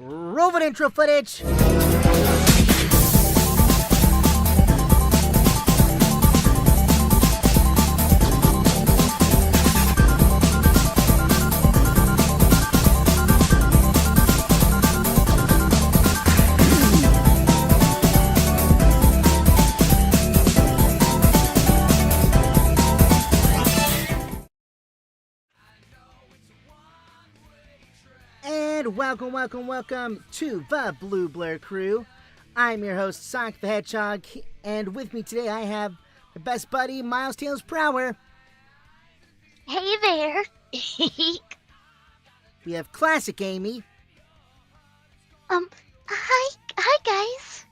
Roll it intro footage. And welcome to the BlueBlurCrew. I'm your host, Sonic the Hedgehog, and with me today I have my best buddy, Miles Tails Prower. Hey there. We have Classic Amy. Hi guys.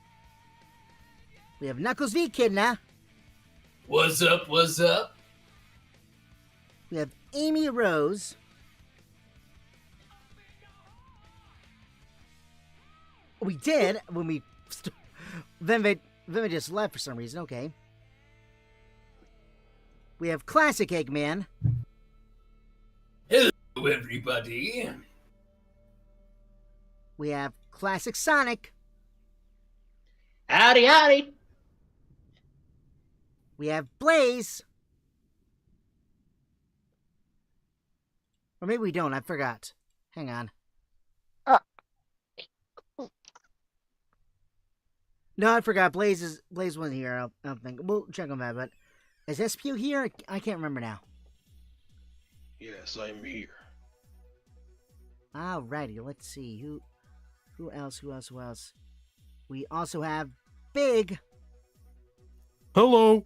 We have Knuckles V Kidna. What's up, what's up? We have Amy Rose. We did when we then they just left for some reason. Okay. We have Classic Eggman. Hello, everybody. We have Classic Sonic. Howdy, howdy. We have Blaze. Or maybe we don't. I forgot. Hang on. No, I forgot. Blaze wasn't here. I don't think. We'll check on that. But is Espio here? I can't remember now. Yes, I'm here. Alrighty. Let's see. Who else? We also have Big. Hello.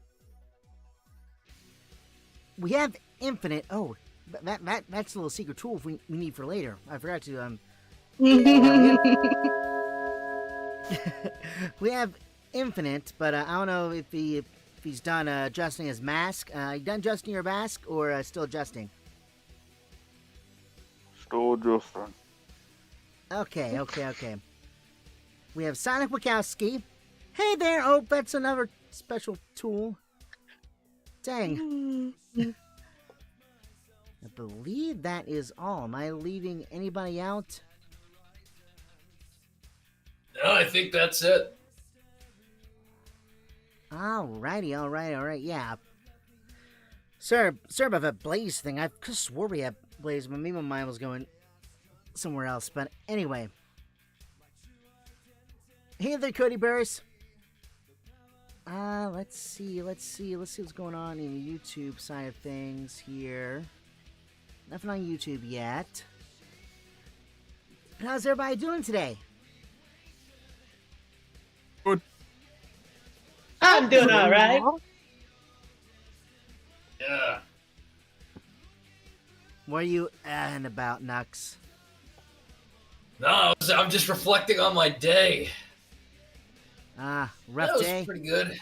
We have Infinite. Oh, that's a little secret tool we need for later. I forgot to we have Infinite, but I don't know if he's done adjusting his mask. You done adjusting your mask, or still adjusting? Still adjusting. Okay. We have Sonic Wachowski. Hey there! Oh, that's another special tool. Dang. I believe that is all. Am I leaving anybody out? No, I think that's it. Alright, yeah. Sorry about that Blaze thing. I could swore we had Blaze, but maybe my mind was going somewhere else. But anyway. Hey there, Cody Burris. Let's see what's going on in the YouTube side of things here. Nothing on YouTube yet. But how's everybody doing today? Good. I'm doing all right. Yeah. What are you about, Nux? No, I'm just reflecting on my day. Rough That was day? pretty good.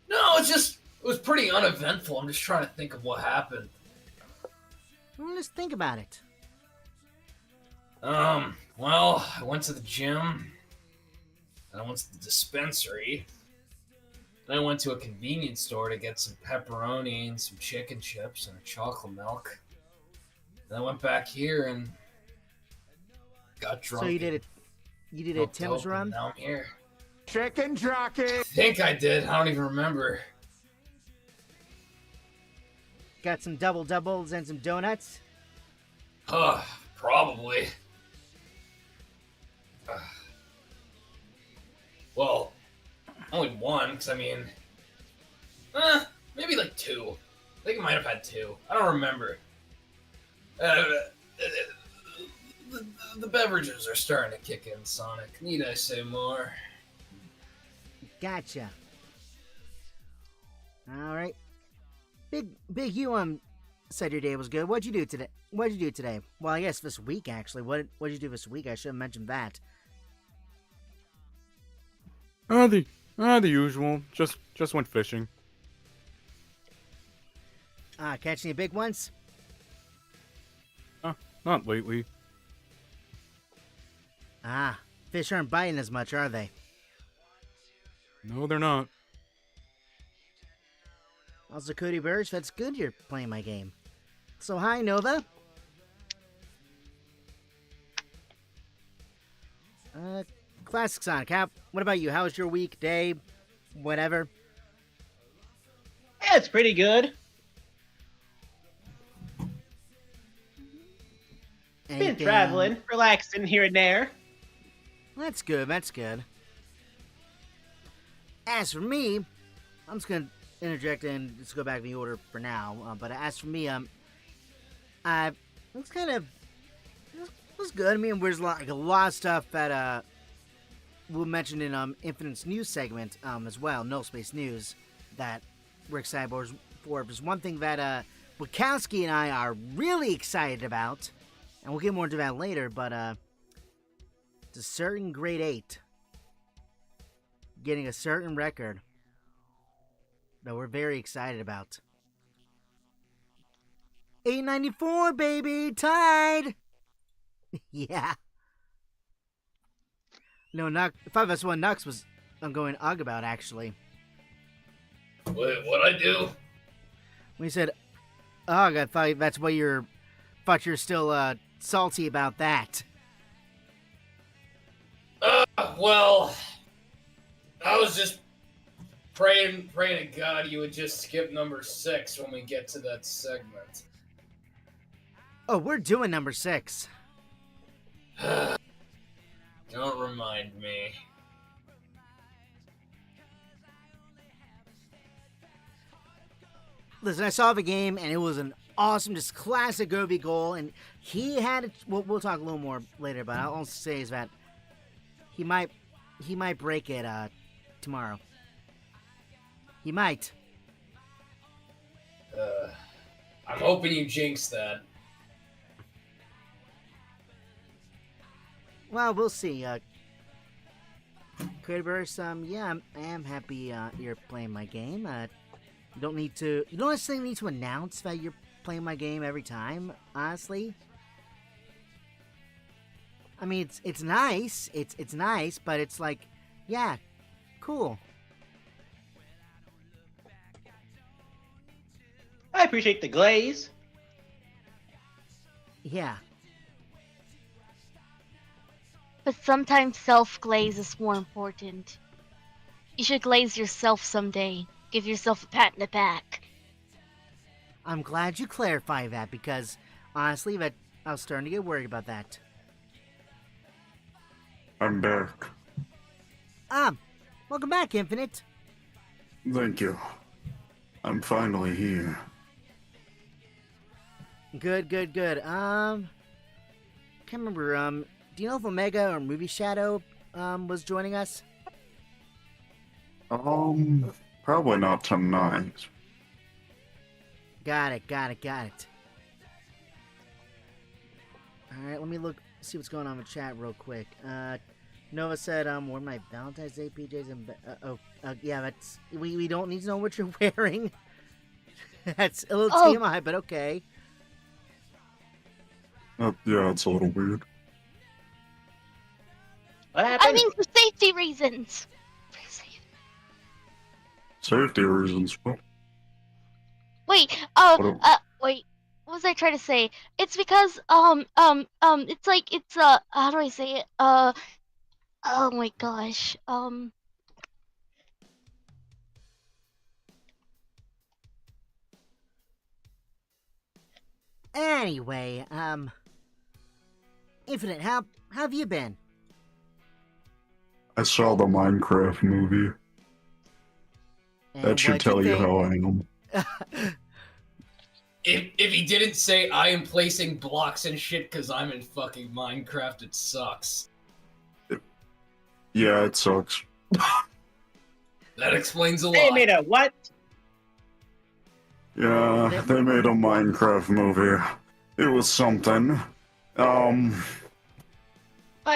No, it was pretty uneventful. I'm just trying to think of what happened. Well, just think about it. Well, I went to the gym. And I went to the dispensary. Then I went to a convenience store to get some pepperoni and some chicken chips and a chocolate milk. Then I went back here and got drunk. So you did a Tim's run? Now I'm here. Chicken jockey. I think I did. I don't even remember. Got some doubles and some donuts? Probably. Well, only one, because I mean, maybe like two. I think I might have had two. I don't remember. The beverages are starting to kick in, Sonic. Need I say more? Gotcha. Alright. Big you said your day was good. What'd you do today? Well, I guess this week, actually. What'd you do this week? I should have mentioned that. The usual. Just went fishing. Catch any big ones? Not lately. Fish aren't biting as much, are they? No, they're not. Also, Cody Burge, that's good you're playing my game. So, hi, Nova. Classic Sonic. What about you? How was your week, day, whatever? Yeah, it's pretty good. Been Anything- traveling, relaxing here and there. That's good. That's good. As for me, I'm just gonna interject and just go back in the order for now. But as for me, I it's kind of it was good. I mean, there's like a lot of stuff that we'll mention in Infinite's news segment as well, No Space News, that we're excited for. There's one thing that Wachowski and I are really excited about, and we'll get more into that later. But it's a certain grade 8 getting a certain record that we're very excited about. 894, baby, tied. Yeah. No, 5S1 Nux was I'm going UG about actually. What I do? When you said UG, I thought that's why you're still salty about that. Well, I was just praying to God you would just skip number 6 when we get to that segment. Oh, we're doing number 6. Don't remind me. Listen, I saw the game and it was an awesome, just classic Gobi goal, and he had. We'll talk a little more later, but I'll also say is that he might break it tomorrow. He might. I'm hoping you jinx that. Well, we'll see. Creativerse, yeah, I am happy you're playing my game. You don't necessarily need to announce that you're playing my game every time, honestly. I mean, it's nice. It's nice, but it's like, yeah, cool. I appreciate the glaze. Yeah. But sometimes self-glaze is more important. You should glaze yourself someday. Give yourself a pat in the back. I'm glad you clarified that because, honestly, I was starting to get worried about that. I'm back. Welcome back, Infinite. Thank you. I'm finally here. Good. Can't remember, do you know if Omega or Movie Shadow, was joining us? Probably not tonight. Got it. Alright, let me see what's going on in the chat real quick. Nova said, wore my Valentine's Day PJs and, yeah, that's, we don't need to know what you're wearing. That's a little TMI, but okay. Yeah, it's a little weird. What happened? I mean, for safety reasons. Safety reasons. Well, Wait, wait. What was I trying to say? It's because, it's like, how do I say it? Oh my gosh. Anyway, Infinite, how have you been? I saw the Minecraft movie. And That should what'd tell you think? how I am. If he didn't say I am placing blocks and shit because I'm in fucking Minecraft, it sucks. Yeah, it sucks. That explains a lot. They made a what? Yeah, they made a Minecraft movie. It was something. I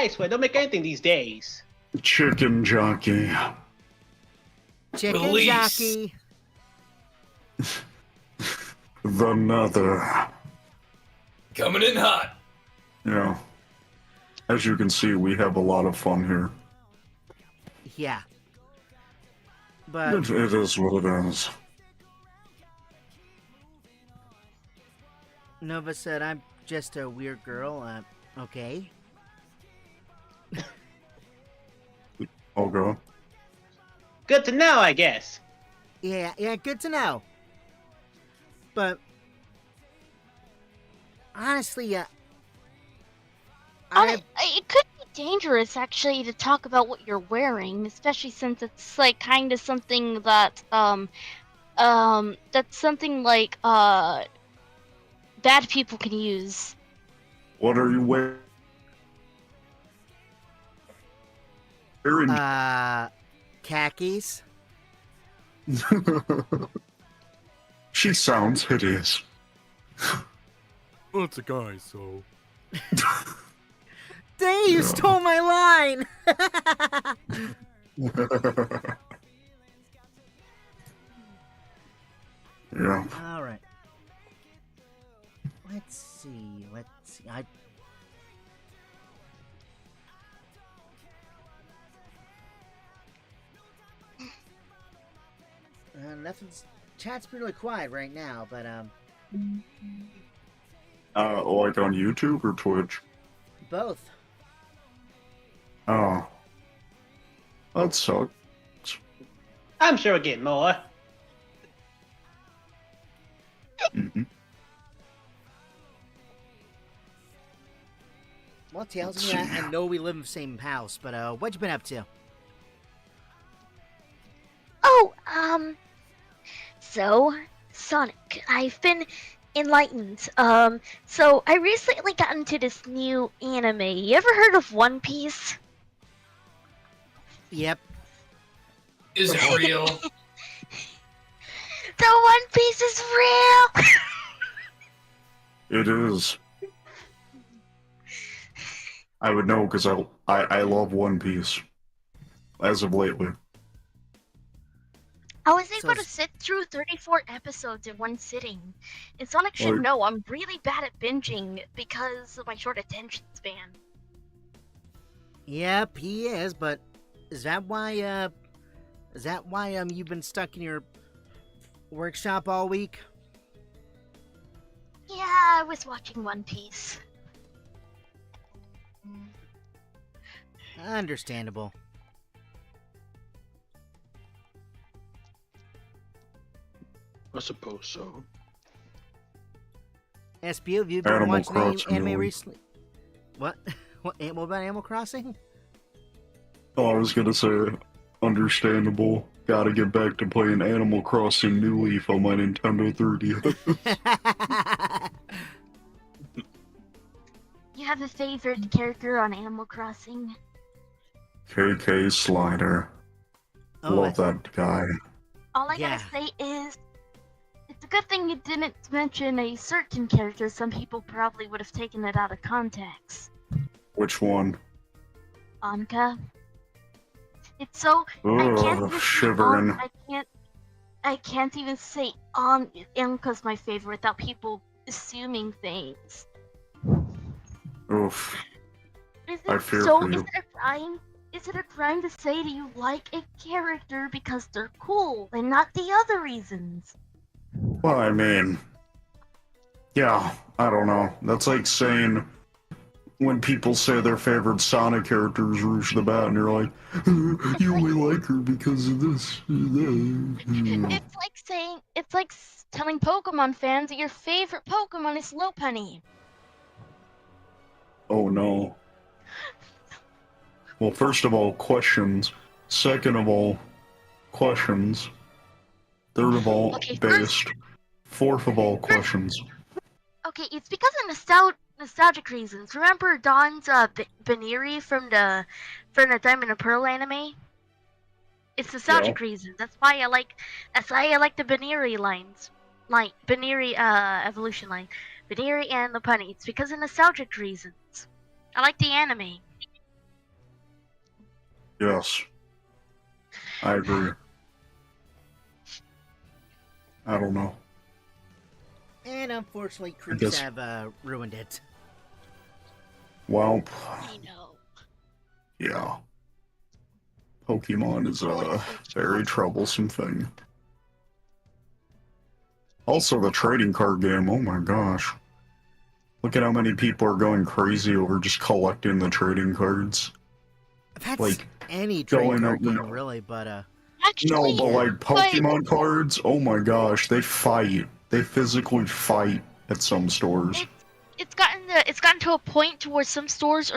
swear, don't make anything these days. Chicken jockey. Chicken Release. jockey. The Nether. Coming in hot. Yeah. As you can see, we have a lot of fun here. Yeah. But It is what it is. Nova said, I'm just a weird girl. Okay. Okay. Good to know, I guess. Yeah, good to know. But honestly, It could be dangerous actually to talk about what you're wearing, especially since it's like kind of something that that's something like bad people can use. What are you wearing? khakis. She sounds hideous. Well, it's a guy, so. Dang, you stole my line! Yeah. Alright. Let's see. Nothing's... Chat's pretty really quiet right now, but, Like on YouTube or Twitch? both. Oh. That sucks. I'm sure we'll get more. Mm-hmm. Well, it tells me I know we live in the same house, but, what you been up to? Oh, so, Sonic, I've been enlightened. So I recently got into this new anime. You ever heard of One Piece? Yep. Is it real? The One Piece is real! It is. I would know because I love One Piece. As of lately. I was able to sit through 34 episodes in one sitting. And Sonic should know I'm really bad at binging because of my short attention span. Yep, he is, but is that why you've been stuck in your workshop all week? Yeah, I was watching One Piece. Understandable. I suppose so. Espio, have you been Animal watching any Crossing, anime really. recently? What? What about Animal Crossing? Oh, I was gonna say, understandable. Gotta get back to playing Animal Crossing New Leaf on my Nintendo 3DS. You have a favorite character on Animal Crossing? KK Slider. Love that guy. All I gotta say is, it's a good thing you didn't mention a certain character. Some people probably would have taken it out of context. Which one? Anka. It's so Ugh, shivering. I can't even say Anka's my favorite without people assuming things. Oof. Is I it fear so? for you. Is it a crime? Is it a crime to say that you like a character because they're cool and not the other reasons? Well, I mean, yeah, I don't know. That's like saying when people say their favorite Sonic character is Rouge the Bat, and you're like, you only like her because of this. It's like telling Pokemon fans that your favorite Pokemon is Lopunny. Oh no. Well, first of all, questions. Second of all, questions. Third of all, based. Fourth of all, questions. Okay, it's because of nostalgic reasons. Remember Dawn's Baniri from the Diamond and Pearl anime? It's nostalgic reasons. That's why I like the Baniri lines. Like Baniri evolution line. Baniri and Lopunny. It's because of nostalgic reasons. I like the anime. Yes. I agree. I don't know. And unfortunately, creeps have ruined it. Well, I know. yeah. Pokemon is a very troublesome thing. Also, the trading card game, oh my gosh. Look at how many people are going crazy over just collecting the trading cards. That's Like, any trading going card up and game, up. really, but No, Actually, but like Pokemon cards, oh my gosh, they fight. They physically fight at some stores. it's gotten to a point to where some stores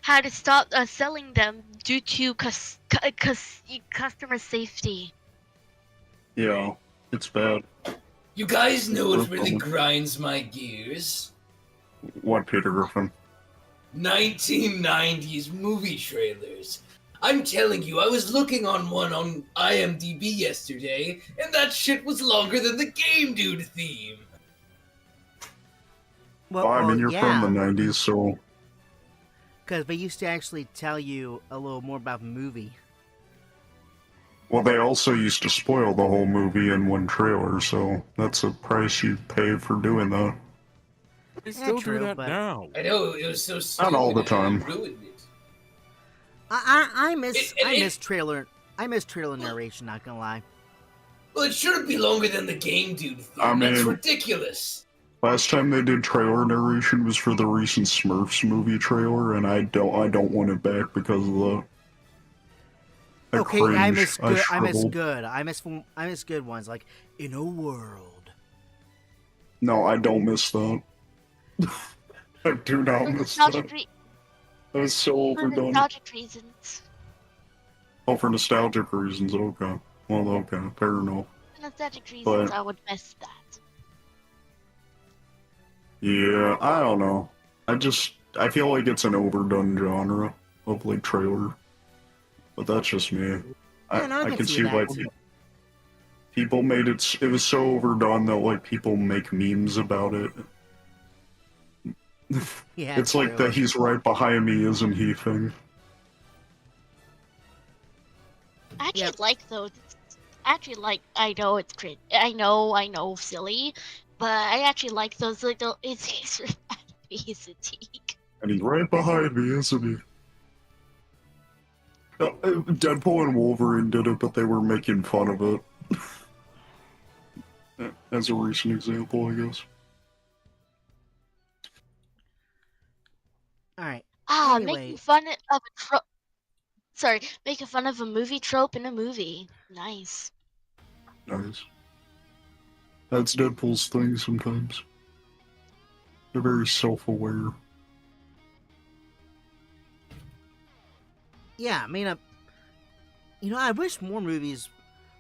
had to stop selling them due to customer safety. Yeah, it's bad. You guys know what really Mhm. grinds my gears? What, Peter Griffin? 1990s movie trailers. I'm telling you, I was looking on one on IMDb yesterday, and that shit was longer than the Game Dude theme. well, I mean, you're from the yeah, 90s, so because they used to actually tell you a little more about the movie. well, they also used to spoil the whole movie in one trailer, so that's a price you pay for doing that. They still true, do that but- now. I know, it was so stupid. Not all the and time. it ruined it. I miss It- trailer. I miss trailer narration. Not gonna lie. Well, it shouldn't be longer than the Game Dude theme. I That's mean- ridiculous. Last time they did trailer narration was for the recent Smurfs movie trailer, and I don't want it back because of the. Okay, I miss cringe. good. I miss shriveled. good. I miss good ones like In a World. No, I don't miss that. I do not For miss nostalgic, that. re- That was so for overdone. nostalgic reasons. Oh, for nostalgic reasons, okay. Well, okay, fair enough. For nostalgic reasons, But- I would miss that. Yeah, I don't know. I feel like it's an overdone genre of like trailer. But that's just me. Yeah, no, I I can can see see that. why people made it was so overdone that like people make memes about it. Yeah, It's like true. the he's right behind me, isn't he thing. I actually Yep. like those. I know it's cringe. I know, silly, but I actually like those little. It's he's a teak. And he's right behind me, isn't he? Deadpool and Wolverine did it, but they were making fun of it. As a recent example, I guess. All right. Making Anyway. fun of a trope. Sorry, making fun of a movie trope in a movie. Nice. Nice. That's Deadpool's thing sometimes. They're very self-aware. Yeah, I mean, I wish more movies.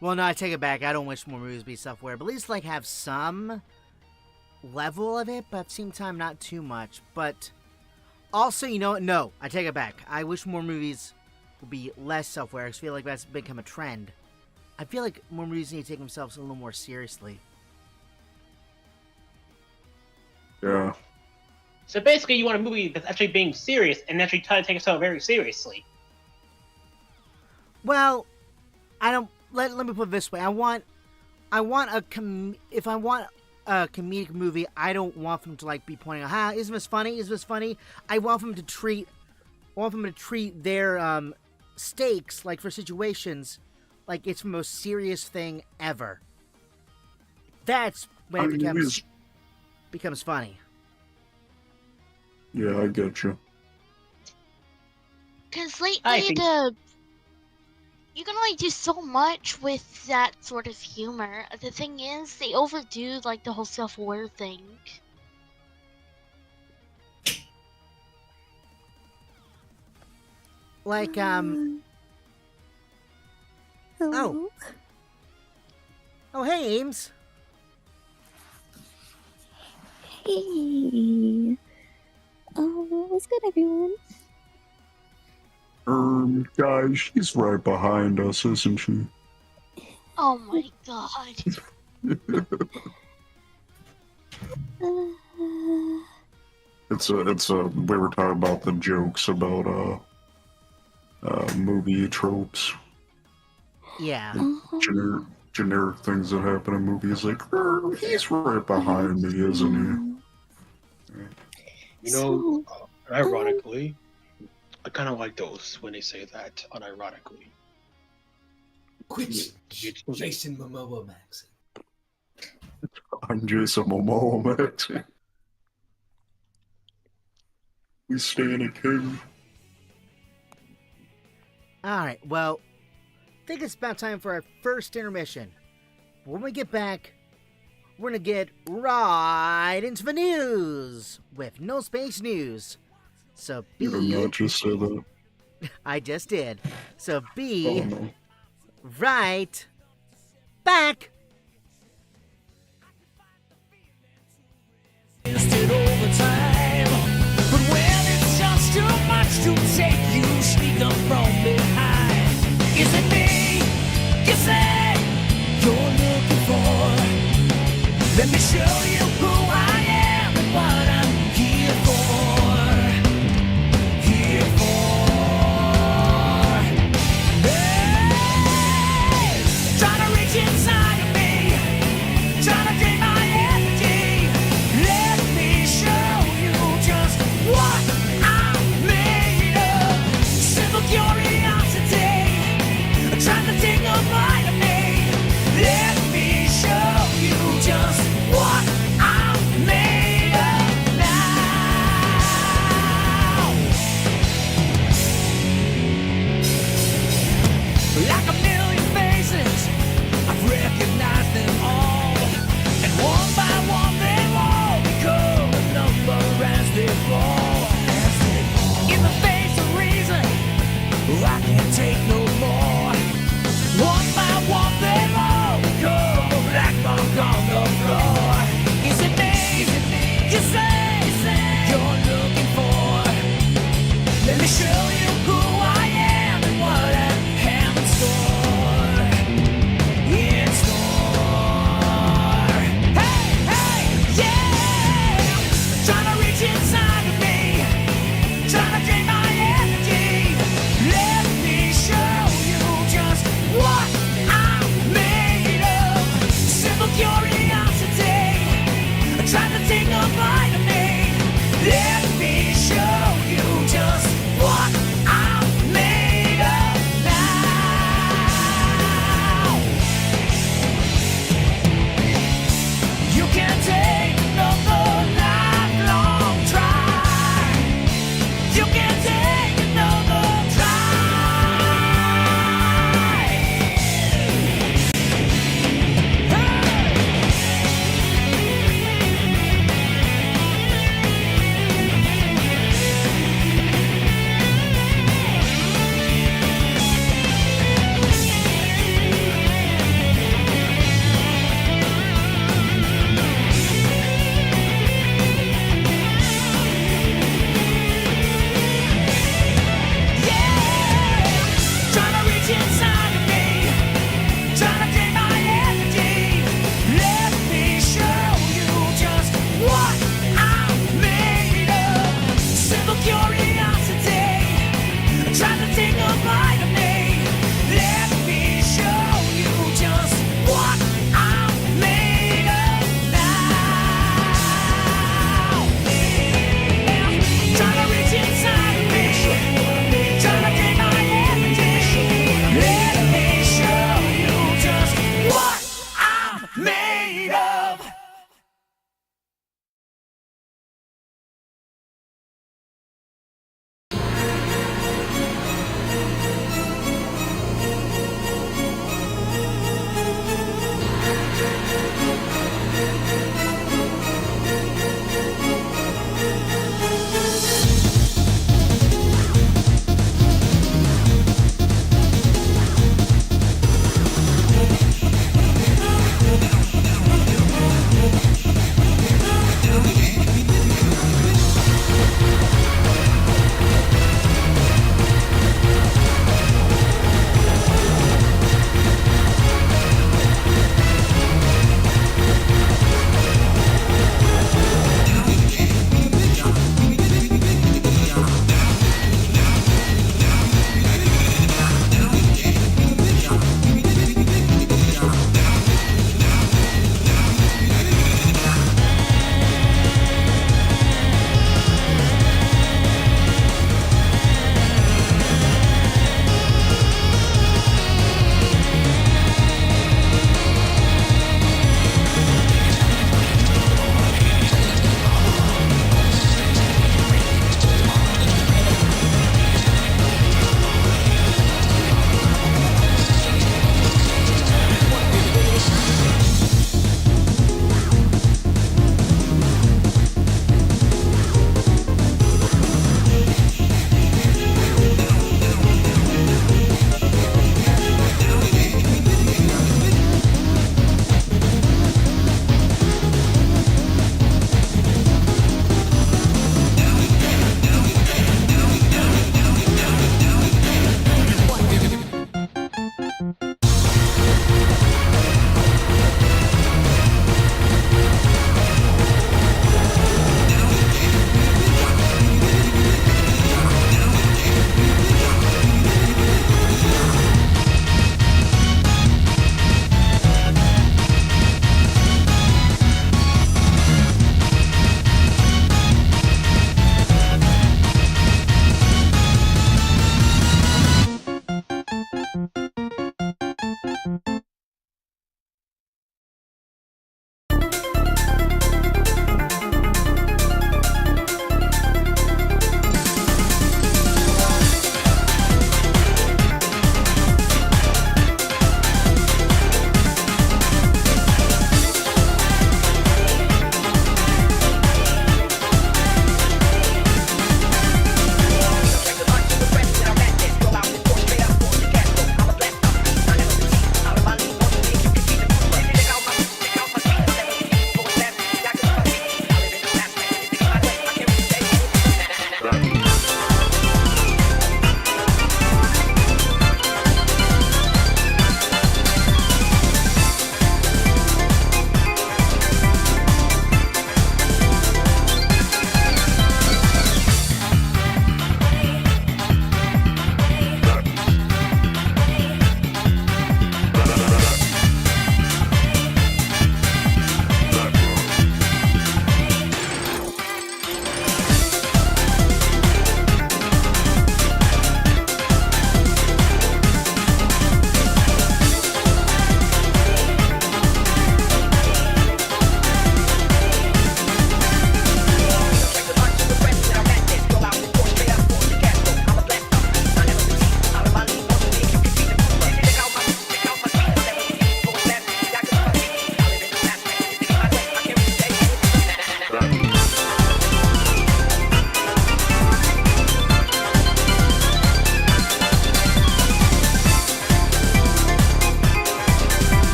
Well, no, I take it back. I don't wish more movies be self-aware, but at least like have some level of it, but at the same time, not too much. But also, no, I take it back. I wish more movies would be less self-aware. I feel like that's become a trend. I feel like more movies need to take themselves a little more seriously. Yeah. So basically, you want a movie that's actually being serious and actually trying to take itself very seriously. Well, I don't. Let me put it this way. If I want a comedic movie, I don't want them to like be pointing out, "Ha, isn't this funny? Is this funny?" I want them to treat their stakes like for situations like it's the most serious thing ever. That's when it becomes funny. Yeah, I get you. Because I lately, think- you can only do so much with that sort of humor. The thing is, they overdo like the whole self-aware thing. Like Hello. oh hey Ames. Hey. What's good, everyone? Guys, she's right behind us, isn't she? Oh my god. Uh, We were talking about the jokes about, movie tropes. Yeah. Generic things that happen in movies, like, he's right behind me, isn't You know, ironically, I kind of like those when they say that unironically. Which Jason Momoa Max? he? I'm Jason Momoa, Max. We stand a king. Alright, well, I think it's about time for our first intermission. When we get back, we're gonna get right into the news with No Space News. So You did not just say that. I just did. So be Oh, no. right back. Wasted over time. But when it's just too much to take, you sneak up from behind. Is it me you say you're looking for? Let me show you who I am and what I'm here for. Here for. Hey! Trying to reach inside of me. Trying to drain my energy. Let me show you just what I'm made of. Simple curiosity. Trying to take a bite of me. Let me show you just what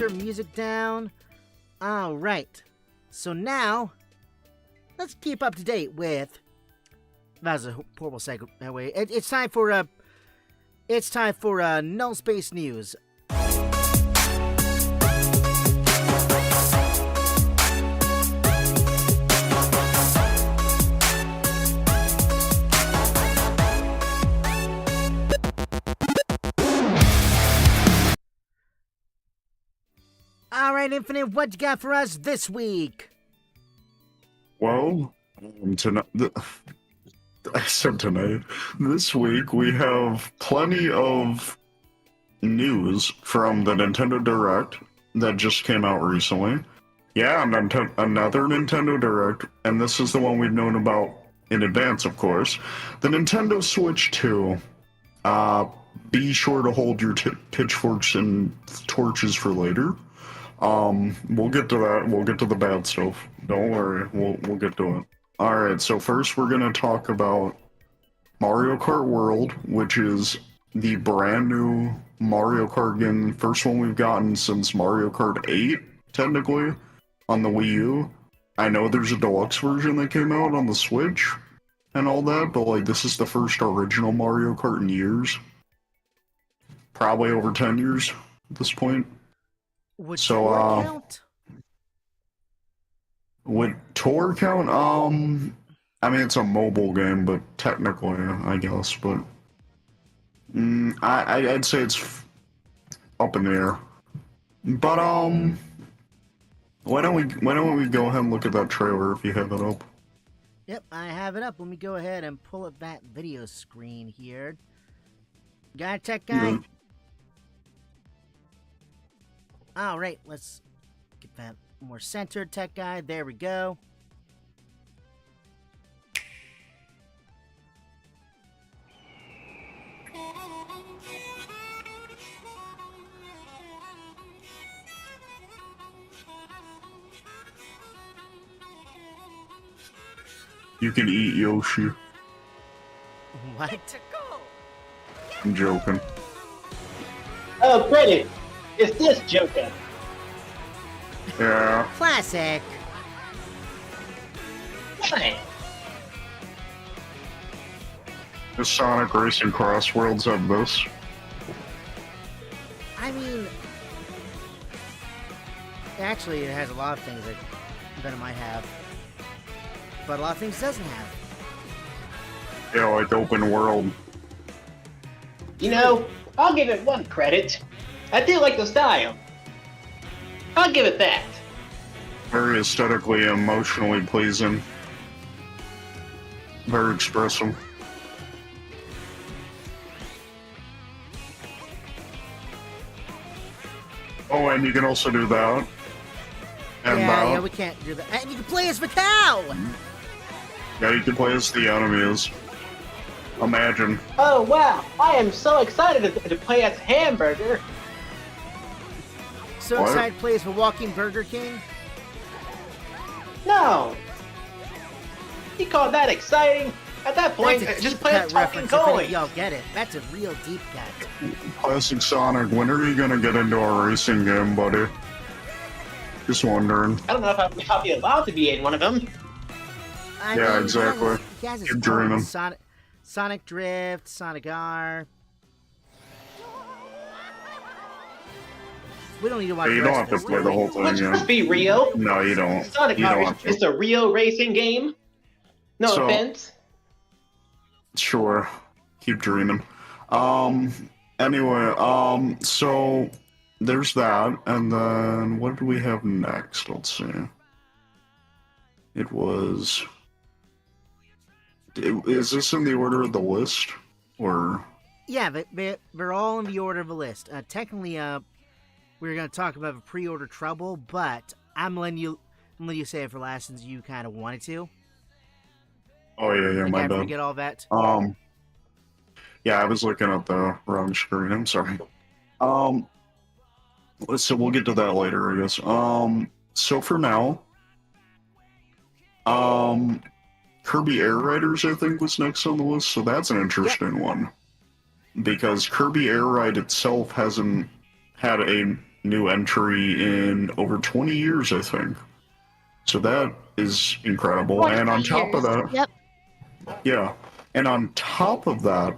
turn music down. All right. So now, let's keep up to date with. That was a horrible segue. It's time for Null Space News. All right, Infinite, what you got for us this week? Well, tonight. I said tonight. This week we have plenty of news from the Nintendo Direct that just came out recently. Yeah, another Nintendo Direct, and this is the one we've known about in advance, of course. The Nintendo Switch 2. Be sure to hold your pitchforks and torches for later. We'll get to that. We'll get to the bad stuff. Don't worry. We'll get to it. Alright, so first we're going to talk about Mario Kart World, which is the brand new Mario Kart game, first one we've gotten since Mario Kart 8, technically, on the Wii U. I know there's a deluxe version that came out on the Switch and all that, but like this is the first original Mario Kart in years. Probably over 10 years at this point. Would so, Tour count? Would Tour count? I mean, it's a mobile game, but technically, I guess, but I'd say it's up in the air. But why don't we go ahead and look at that trailer if you have it up? Yep, I have it up. Let me go ahead and pull up that video screen here. Got it, tech guy? Yeah. All right, let's get that more centered, tech guy. There we go. You can eat Yoshi. What? I'm joking. Oh, credit! It's this Joker. Yeah. Classic. Fine. The Sonic Racing Cross Worlds have this. I mean, actually, it has a lot of things that it might have, but a lot of things it doesn't have. Yeah, like open world. You know, I'll give it one credit. I do like the style. I'll give it that. Very aesthetically, emotionally pleasing. Very expressive. Oh, and you can also do that. And Yeah, we can't do that. And you can play as the cow! Yeah, you can play as the enemies. Imagine. Oh wow, I am so excited to play as Hamburger. So What? excited to play as the walking Burger King? No! You call that exciting? At that point, That's a just deep play cut as talking reference, if any of coin. y'all get it. That's a real deep cut. Classic Sonic, when are you gonna get into a racing game, buddy? Just wondering. I don't know if I'll be allowed to be in one of them. I Yeah, mean, exactly. He has his Keep own dreaming. Sonic Drift, Sonic R. We don't need to watch You the don't rest have to of this. play the whole thing, Let's yeah. be real. No, you don't. Sonic You don't R have to. is a real racing game. No So- offense. Sure. Keep dreaming. Anyway, so there's that, and then what do we have next? Let's see. It was... Is this in the order of the list? Or... Yeah, they're all in the order of the list. Technically, we're going to talk about the pre-order trouble, but I'm letting you say it for last since you kind of wanted to. Oh, yeah, my After we bad. get all that. Yeah, I was looking at the wrong screen. I'm sorry. So we'll get to that later, I guess. So for now, Kirby Air Riders, I think, was next on the list. So that's an interesting one, because Kirby Air Ride itself hasn't had a new entry in over 20 years, I think. So that is incredible. And on top of that, Yep. yeah, and on top of that,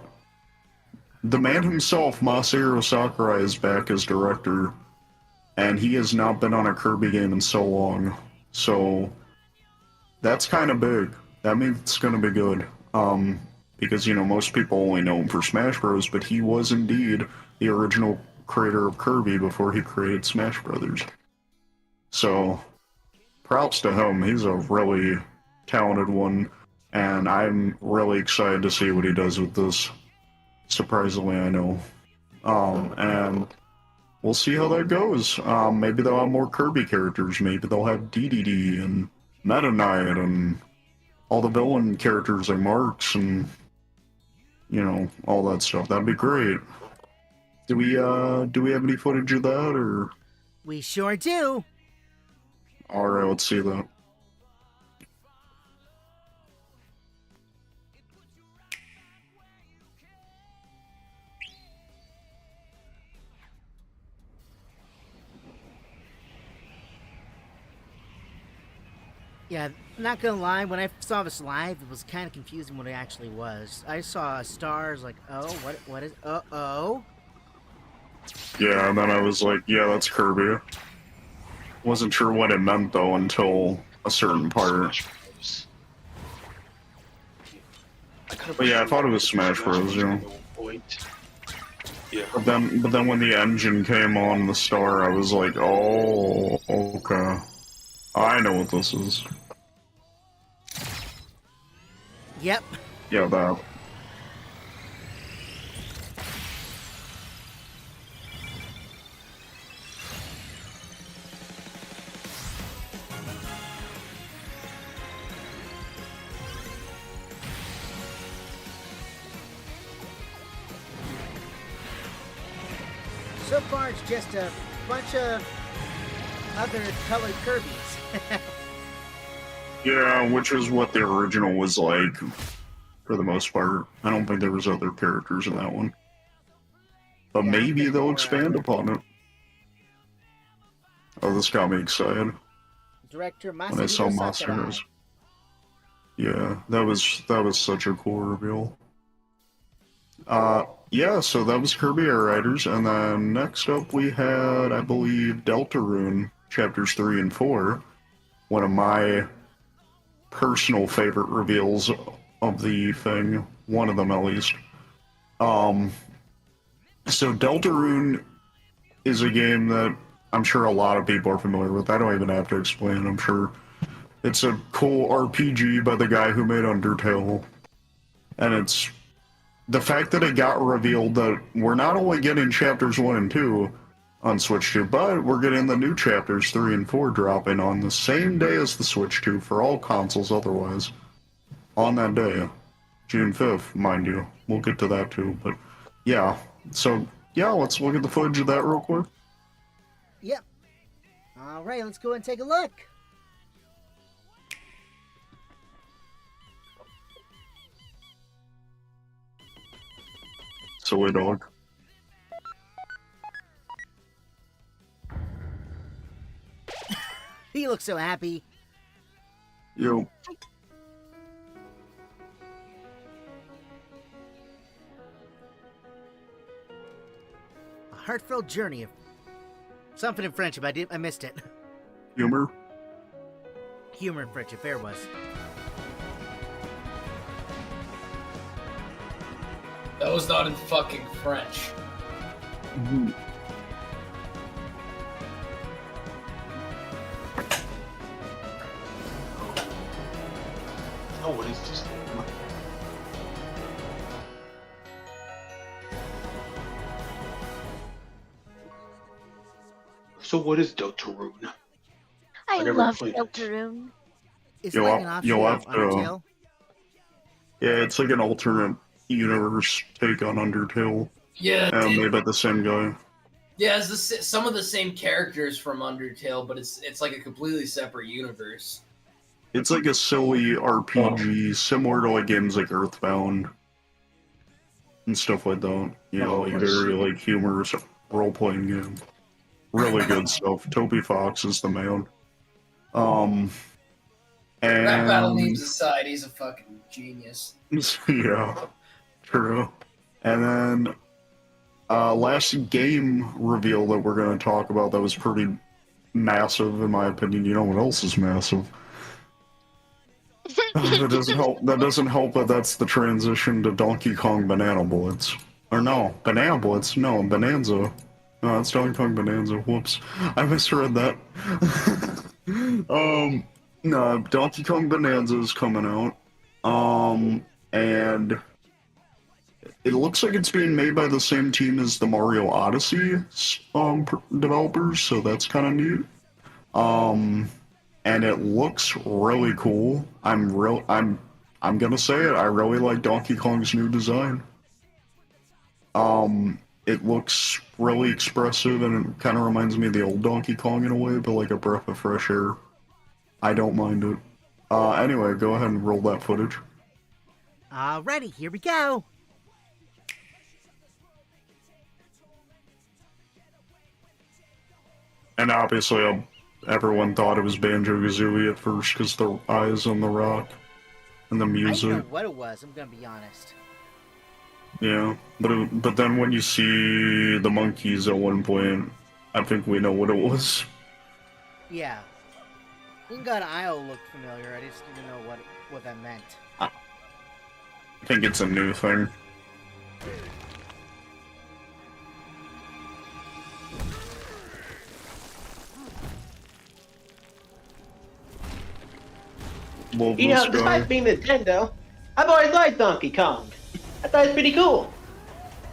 the man himself, Masahiro Sakurai, is back as director, and he has not been on a Kirby game in so long. So that's kind of big. That means it's going to be good. Because, you know, most people only know him for Smash Bros., but he was indeed the original creator of Kirby before he created Smash Brothers. So, props to him. He's a really talented one, and I'm really excited to see what he does with this. Surprisingly, I know. And we'll see how that goes. Maybe they'll have more Kirby characters. Maybe they'll have DDD and Meta Knight and all the villain characters like Marks and, you know, all that stuff. That'd be great. Do we have any footage of that, or? We sure do. All right, let's see that. Yeah, not gonna lie, when I saw this live, it was kind of confusing what it actually was. I saw stars like, oh, what is, uh-oh? Yeah, and then I was like, yeah, that's Kirby. Wasn't sure what it meant, though, until a certain part. But yeah, I thought it was Smash Bros, yeah. Yeah. But then when the engine came on the star, I was like, oh, okay. I know what this is. Yep. Yeah, that. So far, it's just a bunch of other colored Kirby's. Yeah, which is what the original was like, for the most part. I don't think there was other characters in that one. But Yeah, maybe they'll expand upon it. Oh, this got me excited. Director When I saw Masahiro Sakurai. Monsters. Yeah, that was such a cool reveal. Yeah, so that was Kirby Air Riders, and then next up we had, I believe, Deltarune Chapters 3 and 4. One of my personal favorite reveals of the thing. One of them, at least. So Deltarune is a game that I'm sure a lot of people are familiar with. I don't even have to explain, I'm sure. It's a cool RPG by the guy who made Undertale. And it's the fact that it got revealed that we're not only getting chapters 1 and 2 on Switch 2, but we're getting the new chapters 3 and 4 dropping on the same day as the Switch 2 for all consoles otherwise. On that day. June 5th, mind you. We'll get to that too, but yeah. So, yeah, let's look at the footage of that real quick. Yep. Alright, let's go and take a look. Silly dog. He looks so happy. Yo. A heartfelt journey of something in friendship. I missed it. Humor. Humor and friendship. There it was. That was not in fucking French. Oh, what is this? So what is Deltarune? I never love played it. Deltarune. It's You'll like an have- offshoot you'll of have to- Undertale. Yeah, it's like an alternate universe take on Undertale. Yeah, Made by the same guy. yeah, it's some of the same characters from Undertale, but it's like a completely separate universe. It's like a silly RPG, similar to like games like Earthbound and stuff like that. You know, like very like humorous role-playing game. Really good stuff. Toby Fox is the man. And Rap battle memes aside, he's a fucking genius. yeah, true. And then last game reveal that we're going to talk about that was pretty massive, in my opinion. You know what else is massive? That doesn't help. That doesn't help. But that's the transition to Donkey Kong Banana Blitz. Or no, Banana Blitz. No, Bonanza. No, it's Donkey Kong Bonanza. Whoops, I misread that. No, Donkey Kong Bonanza is coming out. And it looks like it's being made by the same team as the Mario Odyssey developers, so that's kind of neat. And it looks really cool. I'm gonna say it. I really like Donkey Kong's new design. It looks really expressive, and it kind of reminds me of the old Donkey Kong in a way, but like a breath of fresh air. I don't mind it. Anyway, go ahead and roll that footage. Alrighty, here we go. And obviously, everyone thought it was Banjo-Kazooie at first because the eyes on the rock and the music. I didn't know what it was, I'm gonna be honest. Yeah, but then when you see the monkeys at one point, I think we know what it was. Yeah. Ingot Isle looked familiar, I just didn't know what that meant. I think it's a new thing. You know, despite being Nintendo, I've always liked Donkey Kong. I thought it's pretty cool.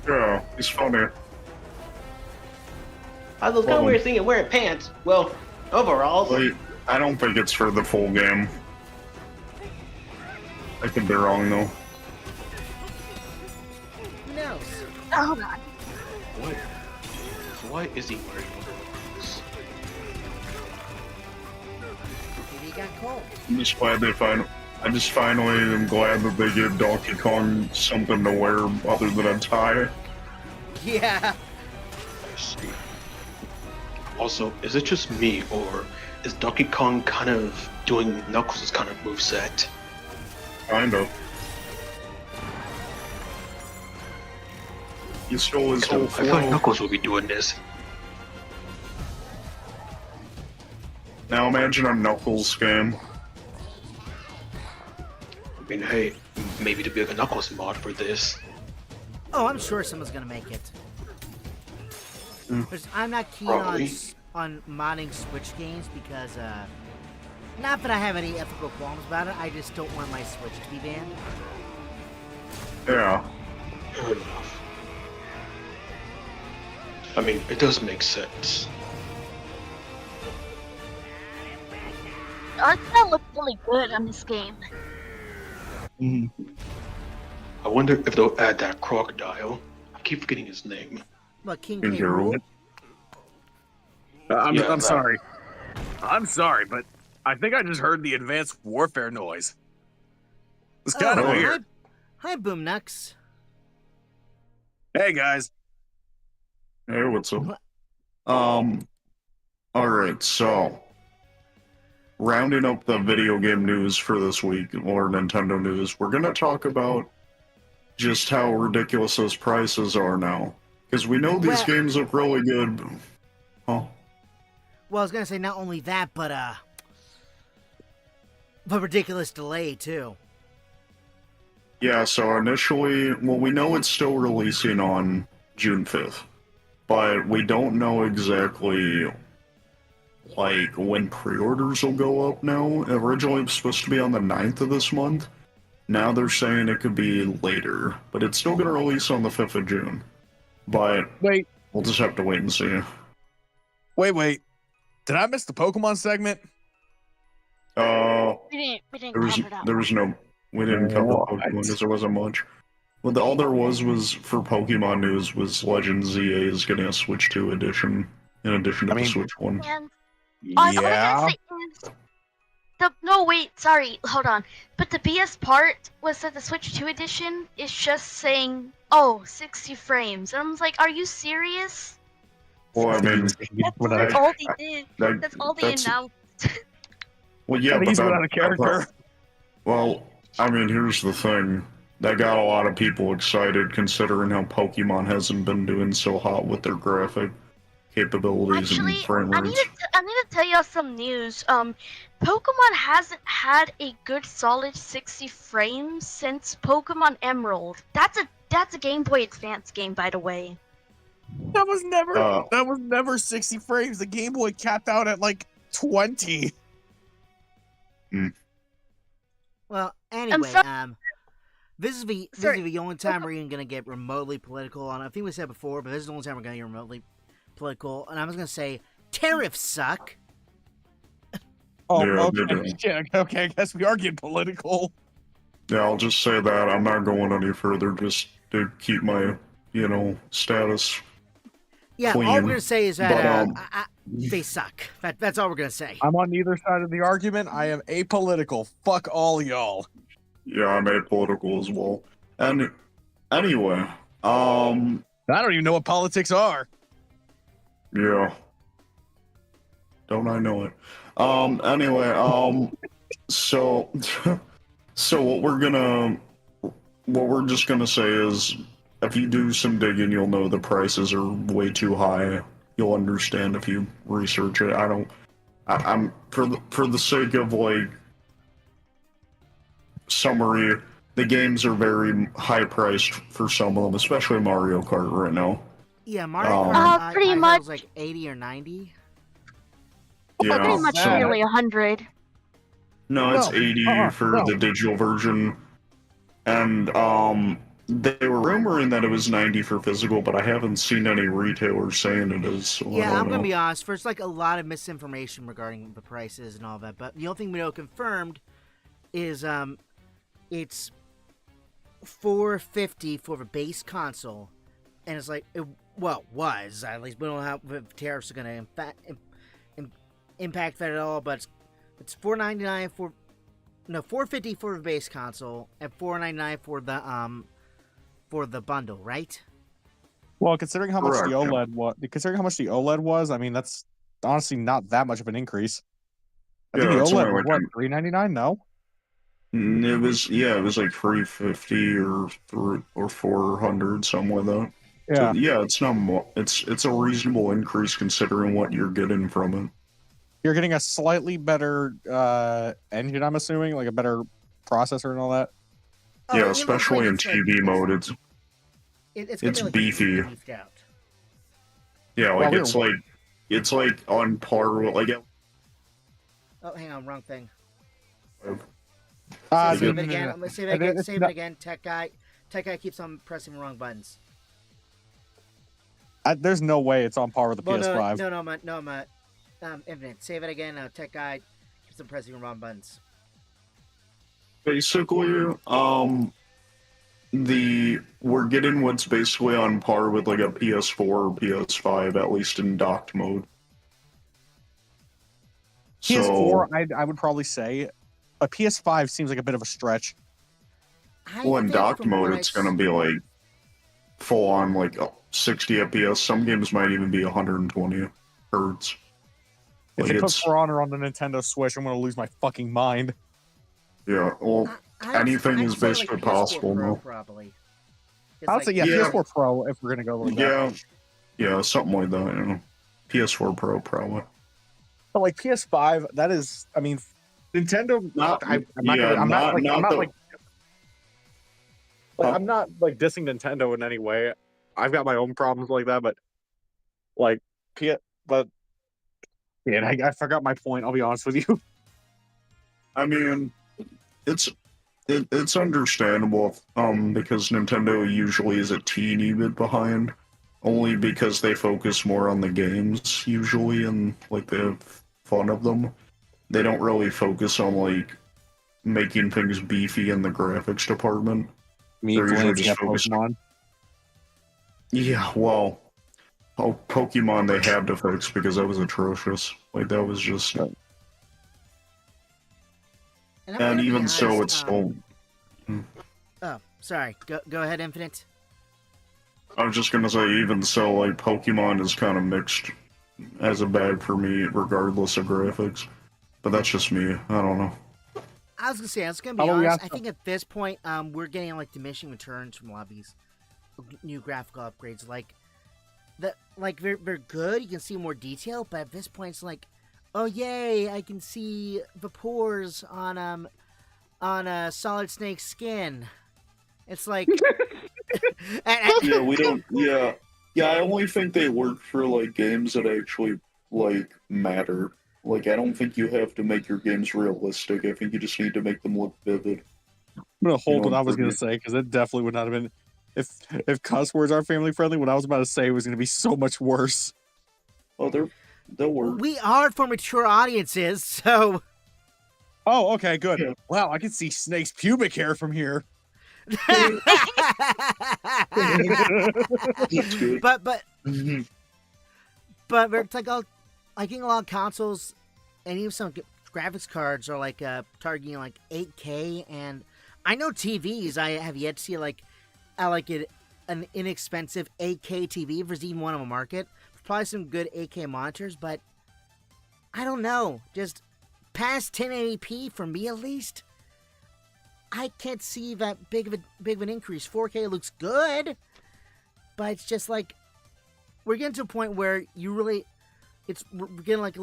Yeah, he's funny. I was kind of weird seeing him wearing pants. Well, overalls. Wait, I don't think it's for the full game. I could be wrong though. Who knows? Oh god. What? So why is he wearing overalls? Maybe he got cold. I'm just glad they finally am glad that they give Donkey Kong something to wear other than a tie. Yeah. I see. Also, is it just me, or is Donkey Kong kind of doing Knuckles' kind of moveset? Kind of. He stole his whole I feel like flow. Knuckles will be doing this. Now imagine a Knuckles game. I mean, hey, maybe to be a Knuckles mod for this. Oh, I'm sure someone's gonna make it. But I'm not keen on modding Switch games because, not that I have any ethical qualms about it, I just don't want my Switch to be banned. Yeah. Fair enough. I mean, it does make sense. Art style looked really good on this game. I wonder if they'll add that crocodile. I keep forgetting his name. What, King King K. K. Rool? I'm sorry. I'm sorry, but I think I just heard the advanced warfare noise. It's kind of weird. Hi, Boomnux. Hey, guys. Hey, what's up? Alright, so rounding up the video game news for this week, or Nintendo news, we're gonna talk about just how ridiculous those prices are now. Because we know these games look really good. Oh. Well, I was gonna say not only that, but ridiculous delay too. Yeah, so initially, well, we know it's still releasing on June 5th, but we don't know exactly, like, when pre-orders will go up now. Originally, it was supposed to be on the 9th of this month. Now they're saying it could be later, but it's still going to release on the 5th of June. But wait, we'll just have to wait and see. Wait. Did I miss the Pokemon segment? We didn't cover that. We didn't cover Pokemon because there wasn't much. Well, all there was for Pokemon news was Legend ZA is getting a Switch 2 edition in addition to the Switch 1. And I was gonna say, no, wait, sorry, hold on. But the BS part was that the Switch 2 edition is just saying, 60 frames. And I was like, are you serious? Well, I mean, That's all they did. That's all they that's- announced. Well, yeah, but he's that, without a character. Well, I mean, here's the thing. That got a lot of people excited considering how Pokemon hasn't been doing so hot with their graphic capabilities Actually, and frame I rates. need to tell y'all some news. Pokemon hasn't had a good solid 60 frames since Pokemon Emerald. That's a Game Boy Advance game, by the way. That was never 60 frames. The Game Boy capped out at like 20. Well, anyway, this is the only time we're even gonna get remotely political on. I think we said before, but this is the only time we're gonna get remotely political. And I was gonna say tariffs suck. Oh, Yeah, they okay. do. Yeah, okay, I guess we are getting political. Yeah, I'll just say that. I'm not going any further just to keep my, status Yeah, clean. all we're gonna say is that But, they suck. That's all we're gonna say. I'm on neither side of the argument. I am apolitical. Fuck all y'all. Yeah, I'm apolitical as well. And anyway, I don't even know what politics are. Yeah. Don't I know it? Anyway, so what we're just gonna say is, if you do some digging, you'll know the prices are way too high. You'll understand if you research it. I'm for the sake of like summary, the games are very high priced for some of them, especially Mario Kart right now. Yeah, Mario Kart pretty I much was like 80 or 90. Yeah, pretty much nearly 100. No, it's 80 for the digital version. And they were rumoring that it was 90 for physical, but I haven't seen any retailers saying it is. So Yeah, I'm gonna be honest. There's like a lot of misinformation regarding the prices and all that. But the only thing we know confirmed is it's $450 for the base console, and it's like was at least we don't know how the tariffs are going to impact that at all. But it's $499 $450 for the base console and $499 for the bundle, right? Well, considering how much Correct, the OLED was, I mean that's honestly not that much of an increase. I think the it's OLED only was like what, $399? No. It was like 350 or 400, something like that. Yeah. So, yeah, it's not more. It's a reasonable increase considering what you're getting from it. You're getting a slightly better engine, I'm assuming, like a better processor and all that. Yeah, especially in TV mode, it's like beefy. beefed out. Yeah, like it's like on par with like. Oh, hang on, wrong thing. Save it again. I'm gonna save it again. Save it again. Tech guy keeps on pressing the wrong buttons. There's no way it's on par with the PS5. No, Infinite. Save it again. Tech guy keeps on pressing the wrong buttons. Basically, we're getting what's basically on par with like a PS4 or PS5, at least in docked mode. PS4, I would probably say. A PS5 seems like a bit of a stretch. Well, in docked mode, it's going to be like full on like 60 FPS. Some games might even be 120 hertz. If they put For Honor on the Nintendo Switch, I'm going to lose my fucking mind. Yeah, well, anything is basically possible now. I would say, PS4 Pro if we're going to go like that. Yeah, something like that, PS4 Pro, probably. But like PS5, that is, I mean, Nintendo. I'm not like dissing Nintendo in any way. I've got my own problems like that, but I forgot my point. I'll be honest with you. I mean, it's understandable, because Nintendo usually is a teeny bit behind, only because they focus more on the games usually and like they have fun of them. They don't really focus on like making things beefy in the graphics department. They're usually just focused on. Yeah, well, Pokemon they had to fix because that was atrocious. Like that was just. And even so, it's still. Oh, sorry. Go ahead, Infinite. I was just gonna say, even so, like, Pokemon is kind of mixed as a bag for me, regardless of graphics. But that's just me. I don't know. I was gonna be honest. I think at this point, we're getting like diminishing returns from a lot of these new graphical upgrades. Like they're good. You can see more detail, but at this point, it's like, oh yay! I can see the pores on a Solid Snake's skin. It's like, yeah, we don't. Yeah, I only think they work for like games that actually like matter. Like, I don't think you have to make your games realistic. I think you just need to make them look vivid. I'm gonna hold what I was gonna say because it definitely would not have been. If cuss words are family friendly, what I was about to say was gonna be so much worse. Oh, they'll work. We are for mature audiences, so. Oh, okay, good. Yeah. Wow, I can see Snake's pubic hair from here. but it's like I think a lot of consoles and even some graphics cards are like targeting like 8K, and I know TVs I have yet to see an inexpensive 8K TV if there's even one on the market. Probably some good 8K monitors, but I don't know. Just past 1080p for me at least. I can't see that big of an increase. 4K looks good, but it's just like we're getting to a point where we're getting like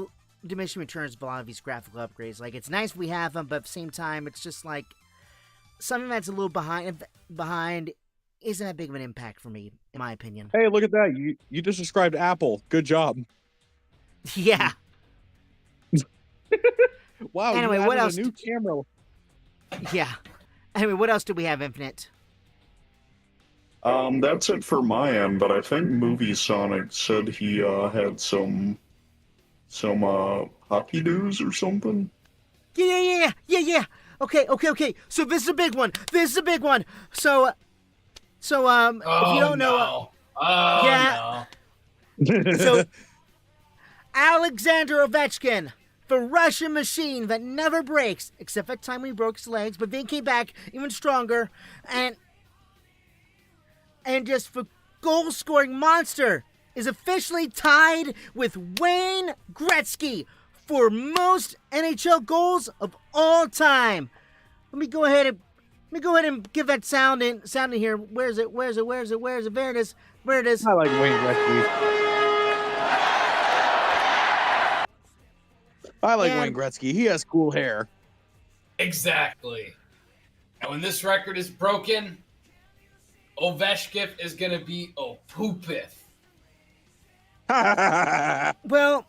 diminishing returns of a lot of these graphical upgrades. Like, it's nice we have them, but at the same time, it's just like something that's a little behind isn't that big of an impact for me, in my opinion. Hey, look at that! You just described Apple. Good job. Yeah. Wow. Anyway, you what added else? A new camera. Yeah. Anyway, what else do we have, Infinite? That's it for my end, but I think Movie Sonic said he had some hockey news or something. Yeah. Okay. So this is a big one. So if you don't know, no. So Alexander Ovechkin, the Russian machine that never breaks, except that time when he broke his legs, but then came back even stronger, and just the goal-scoring monster is officially tied with Wayne Gretzky for most NHL goals of all time. Let me go ahead and give that sound in here. Where is it? There it is. I like Wayne Gretzky. Wayne Gretzky. He has cool hair. Exactly. And when this record is broken, Ovechkin is gonna be poopeth. Well,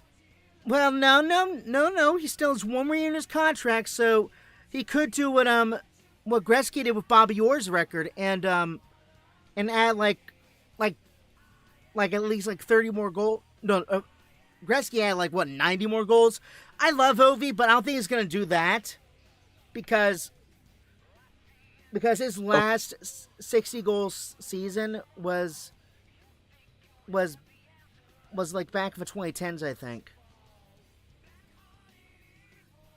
no. He still has one more year in his contract, so he could do what Gretzky did with Bobby Orr's record, and add like at least like 30 more goals. No, Gretzky had 90 more goals. I love Ovi, but I don't think he's gonna do that because his last 60 goals season was like back in the 2010s, I think.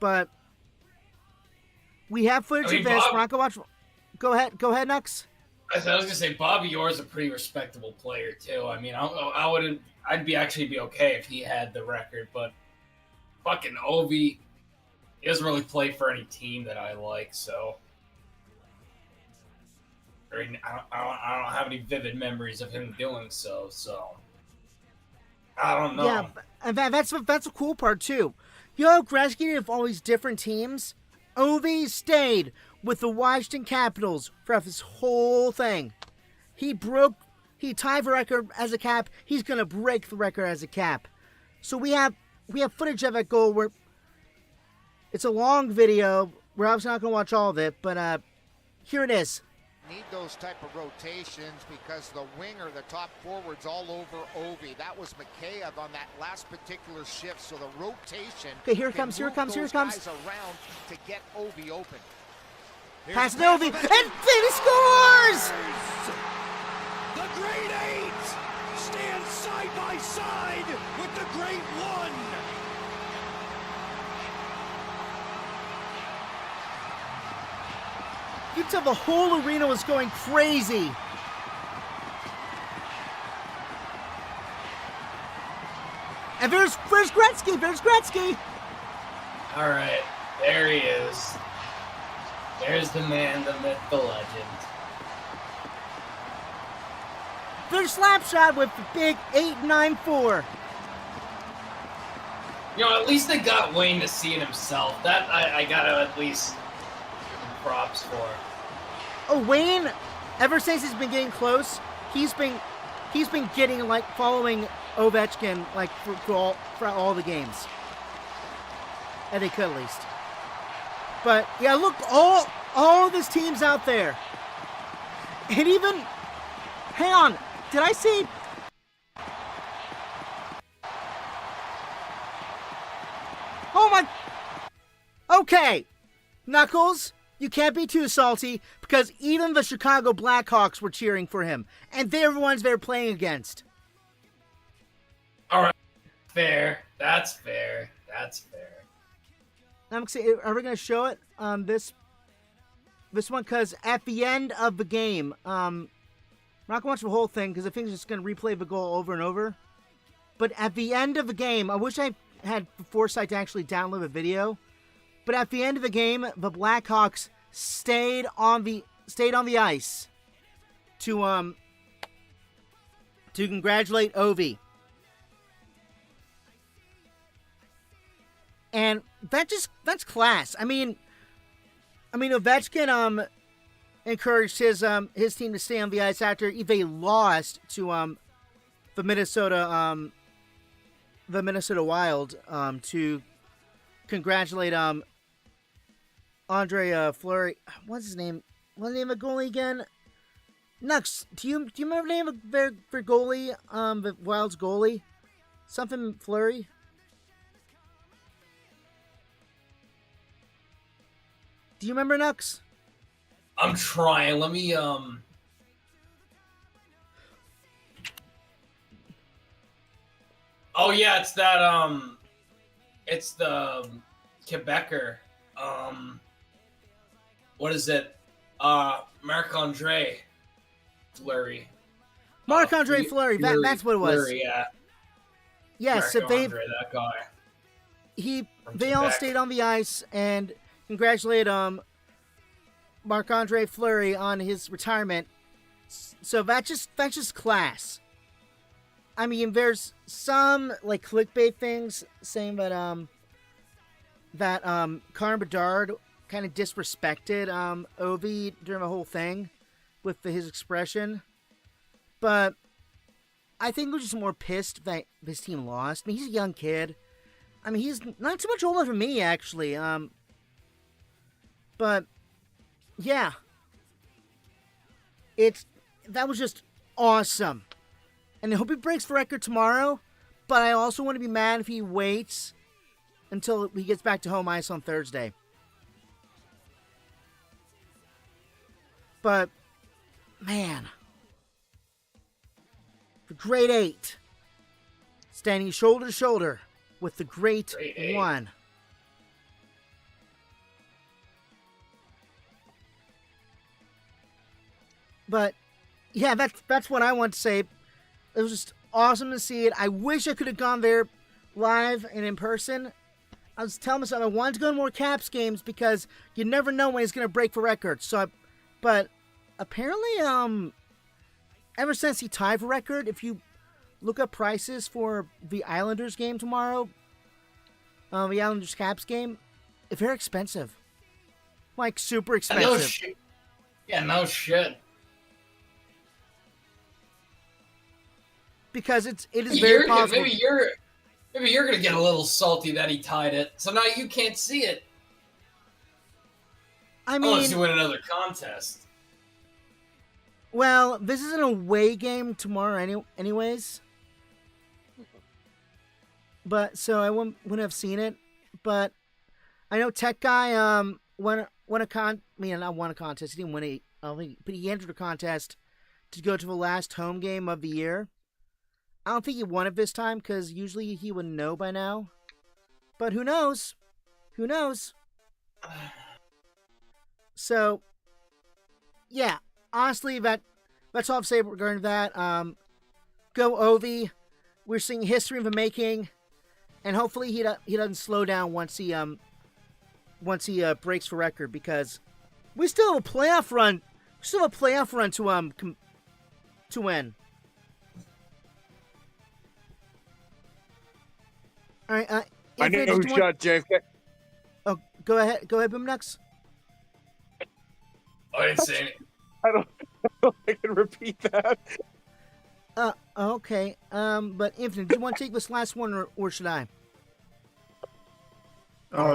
But we have footage of this. We're not gonna watch. Go ahead, Nux. I was gonna say Bobby Orr's a pretty respectable player too. I mean, I'd be okay if he had the record, but fucking Ovi, he doesn't really play for any team that I like, so I don't have any vivid memories of him doing so. So I don't know. Yeah, and that's the cool part too. Gretzky did all these different teams. Ovi stayed with the Washington Capitals throughout this whole thing. He tied the record as a Cap. He's gonna break the record as a Cap. So we have footage of that goal where it's a long video. We're obviously not gonna watch all of it, but here it is. Need those type of rotations because the winger, the top forward's all over Ovi. That was Mikheyev on that last particular shift, so the rotation. Okay, here it comes. Guys around to get Ovi open. Pass Ovi, and he scores! The Great Eight stand side by side with the Great One. You could tell the whole arena was going crazy. And there's Gretzky. There's Gretzky. All right, there he is. There's the man, the myth, the legend. There's Slapshot with the big 894. You know, at least they got Wayne to see it himself. That I gotta at least give him props for. Oh, Wayne, ever since he's been getting close, he's been getting, like, following Ovechkin, like, for all the games. And they could, at least. But, yeah, look, all this team's out there. And even, hang on, did I see... Oh my... Okay, Knuckles, you can't be too salty, because even the Chicago Blackhawks were cheering for him, and they're the ones they're playing against. Alright, fair. That's fair. That's fair. I'm excited. Are we going to show it on this one? Because at the end of the game, I'm not going to watch the whole thing, because I think it's just going to replay the goal over and over. But at the end of the game, I wish I had the foresight to actually download a video. But at the end of the game, the Blackhawks stayed on the ice to congratulate Ovi. And that's class. I mean Ovechkin encouraged his team to stay on the ice after they lost to the Minnesota Wild to congratulate Andre Fleury. What's his name? What's the name of the goalie again? Nux, do you remember the name of their goalie? The Wild's goalie? Something Fleury? Do you remember, Nux? I'm trying. Let me Oh yeah, it's that it's the Quebecer. What is it? Marc-Andre Fleury. Marc-Andre Fleury. That's what it was. Fleury, yeah. Yes, so that guy. They all stayed on the ice and congratulate Marc-Andre Fleury on his retirement. So that's just class. I mean, there's some like clickbait things saying that Connor Bedard kind of disrespected Ovi during the whole thing with his expression, but I think we're just more pissed that his team lost. I mean, he's a young kid. I mean, he's not too much older than me, actually. But yeah, that was just awesome. And I hope he breaks the record tomorrow, but I also want to be mad if he waits until he gets back to home ice on Thursday. But, man, the Great Eight, standing shoulder to shoulder with the Great One. But, yeah, that's what I want to say. It was just awesome to see it. I wish I could have gone there live and in person. I was telling myself I wanted to go to more Caps games because you never know when he's going to break the record. But apparently, ever since he tied the record, if you look up prices for the Islanders game tomorrow, the Islanders Caps game, they're expensive. Like, super expensive. No shit. Yeah, no shit. Because it is very possible. Maybe you're gonna get a little salty that he tied it, so now you can't see it. I mean, unless you win another contest. Well, this is an away game tomorrow, anyways. But so I wouldn't have seen it. But I know Tech Guy won a not won a contest. He didn't win it, but he entered a contest to go to the last home game of the year. I don't think he won it this time, because usually he would know by now. But who knows? Who knows? So, yeah. Honestly, that's all I've say regarding that. Go Ovi. We're seeing history in the making. and hopefully he doesn't slow down once he breaks for record, because we still have a playoff run. We still have a playoff run to win. All right. I know who shot JFK. Oh, go ahead, Boomnux. I didn't say anything. I don't know if I can repeat that. Okay. But Infinite, do you want to take this last one, or should I?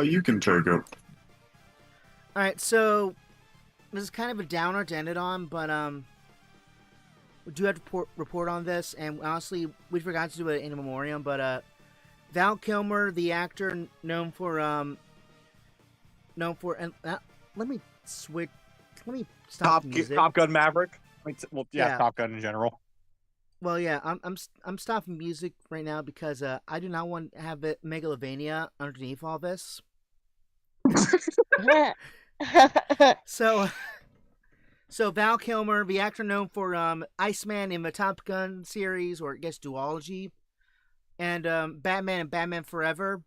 You can take it. All right. So this is kind of a downer to end it on, but we do have to report on this, and honestly, we forgot to do it in memoriam. But Val Kilmer, the actor known for and let me switch. Let me stop music. Top Gun Maverick. Well, yeah, Top Gun in general. Well, yeah, I'm stopping music right now because I do not want to have Megalovania underneath all this. So Val Kilmer, the actor known for Iceman in the Top Gun series, or I guess duology, and Batman and Batman Forever.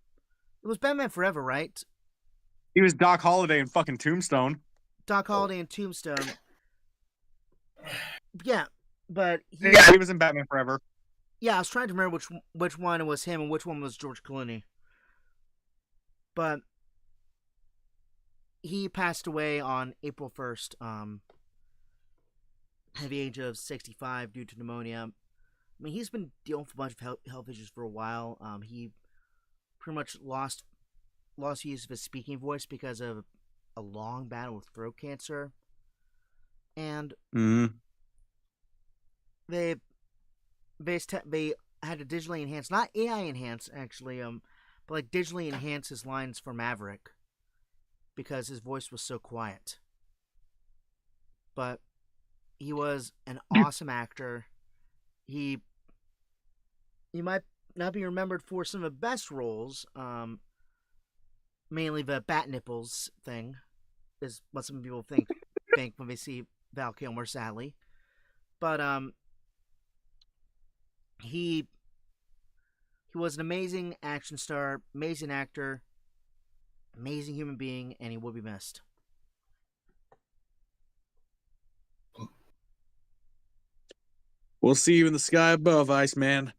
It was Batman Forever, right? He was Doc Holliday in fucking Tombstone. Doc Holliday in Tombstone. Yeah, but he was in Batman Forever. Yeah, I was trying to remember which one was him and which one was George Clooney. But he passed away on April 1st, at the age of 65 due to pneumonia. I mean, he's been dealing with a bunch of health issues for a while. He pretty much lost use of his speaking voice because of a long battle with throat cancer. And they had to digitally enhance, not AI enhance actually, but like digitally enhance his lines for Maverick because his voice was so quiet. But he was an awesome actor. He might not be remembered for some of the best roles, mainly the bat nipples thing is what some people think when they see Val Kilmer, sadly. But he was an amazing action star, amazing actor, amazing human being, and he will be missed. We'll see you in the sky above, Iceman.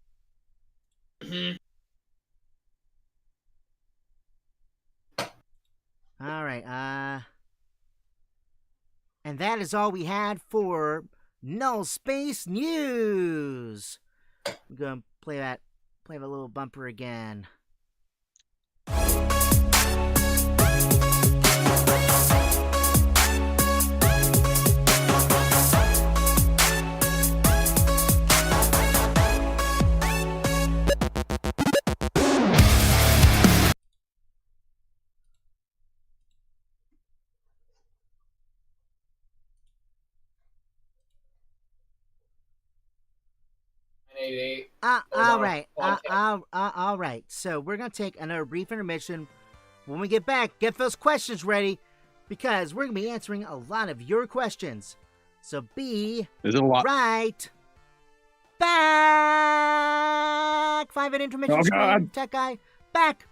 All right, and that is all we had for Null Space News. I'm gonna play that little bumper again. All right. So we're gonna take another brief intermission. When we get back, get those questions ready, because we're gonna be answering a lot of your questions. So be right back. 5-minute intermission. Oh, God. Tech guy back.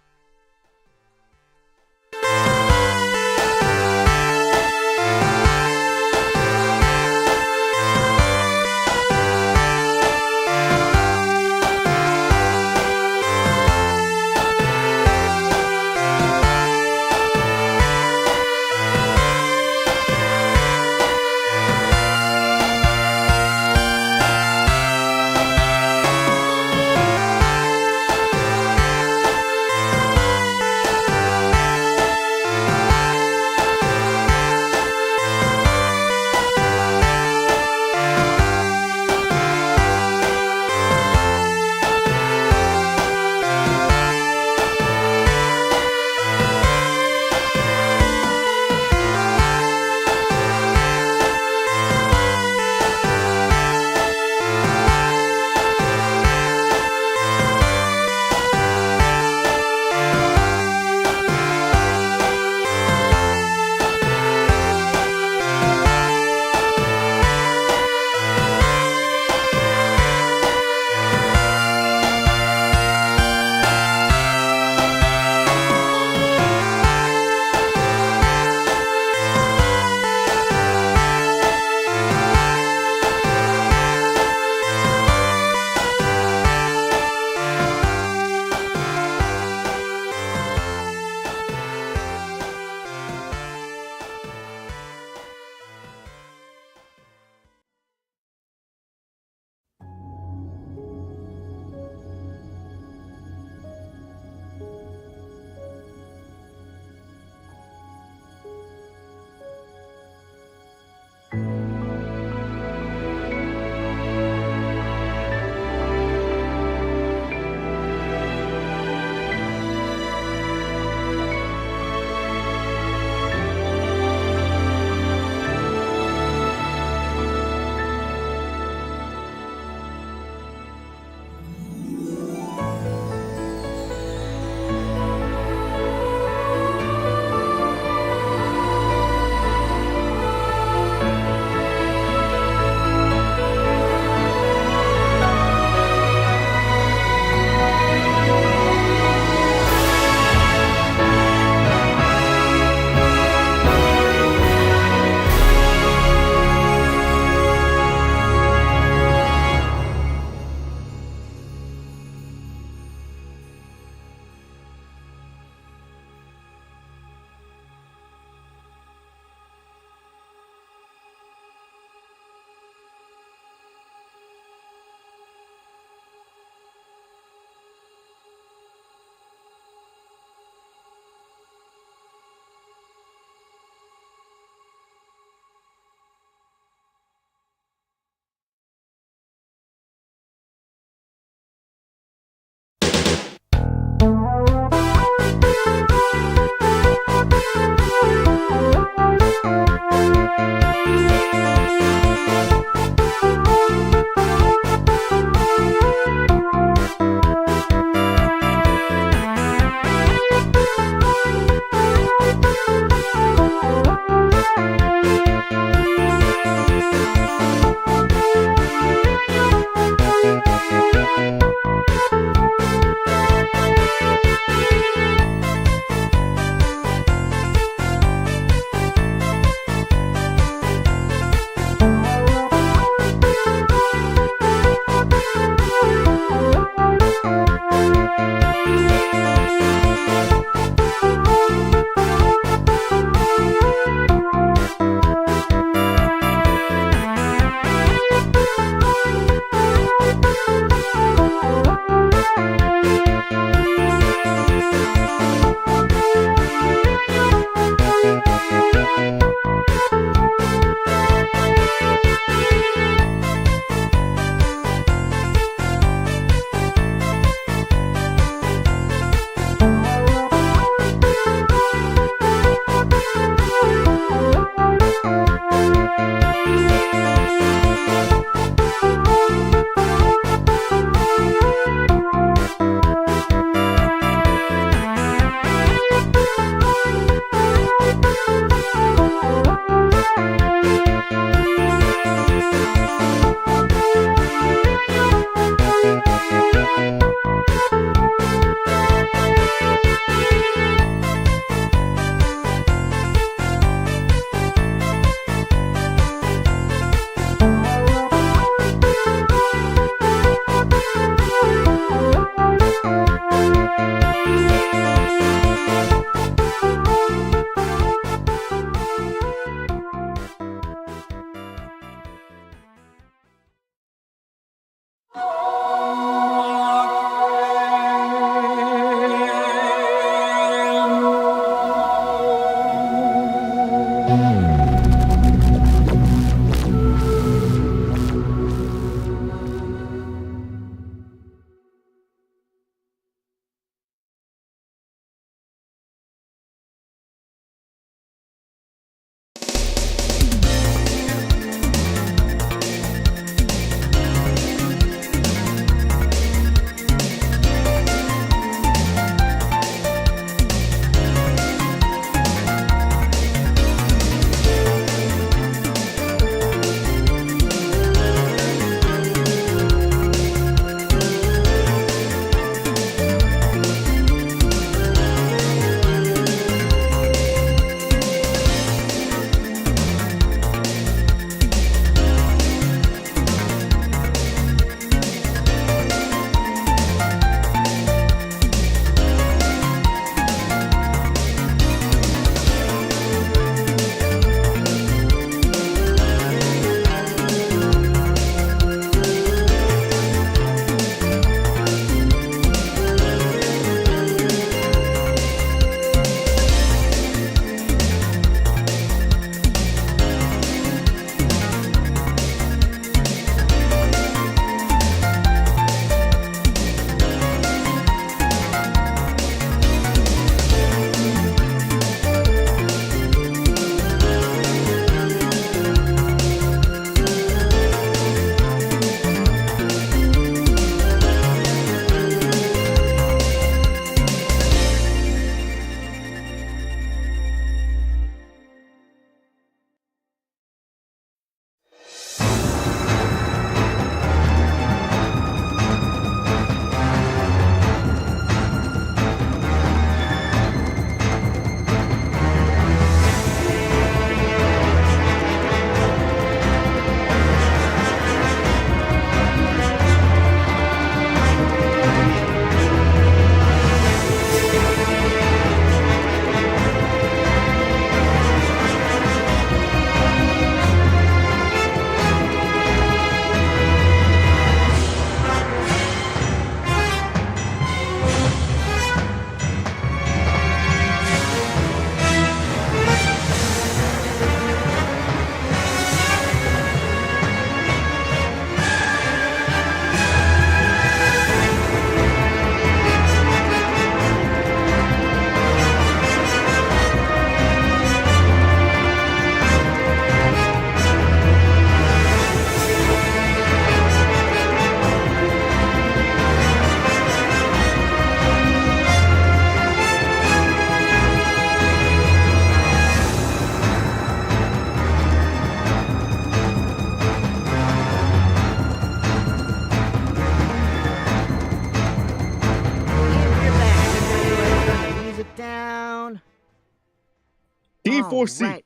D4C. Right.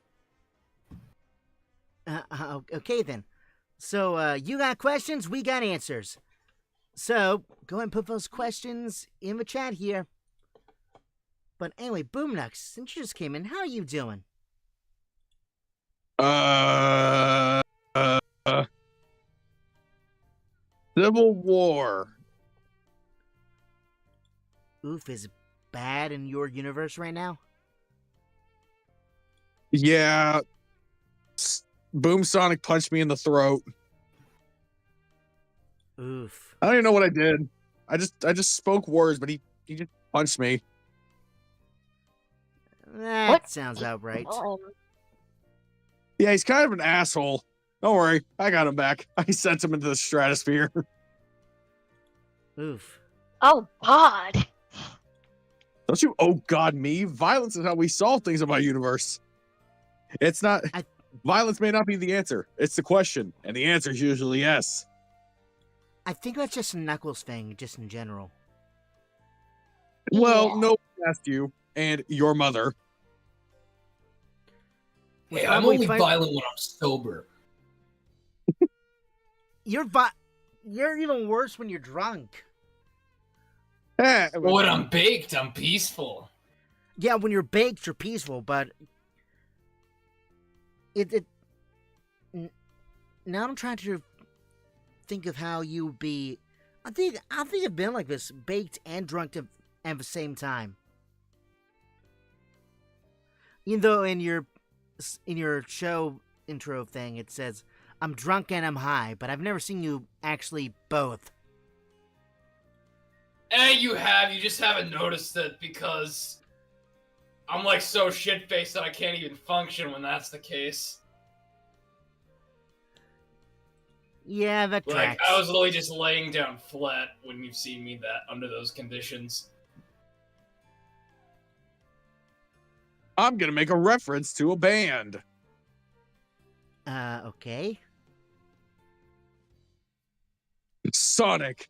Okay then. So you got questions, we got answers. So go ahead and put those questions in the chat here. But anyway, Boomnux, since you just came in, how are you doing? Civil War. Oof, is it bad in your universe right now? Yeah. Boom Sonic punched me in the throat. Oof. I don't even know what I did. I just spoke words, but he just punched me. That sounds about right. Yeah, he's kind of an asshole. Don't worry, I got him back. I sent him into the stratosphere. Oof. Oh God. Don't you oh God me? Violence is how we solve things in my universe. It's not violence may not be the answer. It's the question. And the answer is usually yes. I think that's just a Knuckles thing, just in general. Well, no one asked you and your mother. Hey, I'm only violent when I'm sober. You're even worse when you're drunk. When I'm baked, I'm peaceful. Yeah, when you're baked, you're peaceful, but now I'm trying to think of how you would be. I think I've been like this, baked and drunk at the same time. Even though in your show intro thing it says I'm drunk and I'm high, but I've never seen you actually both. You have. You just haven't noticed it because I'm like so shit-faced that I can't even function when that's the case. Yeah, that tracks. I was literally just laying down flat when you've seen me under those conditions. I'm gonna make a reference to a band. Okay. Sonic.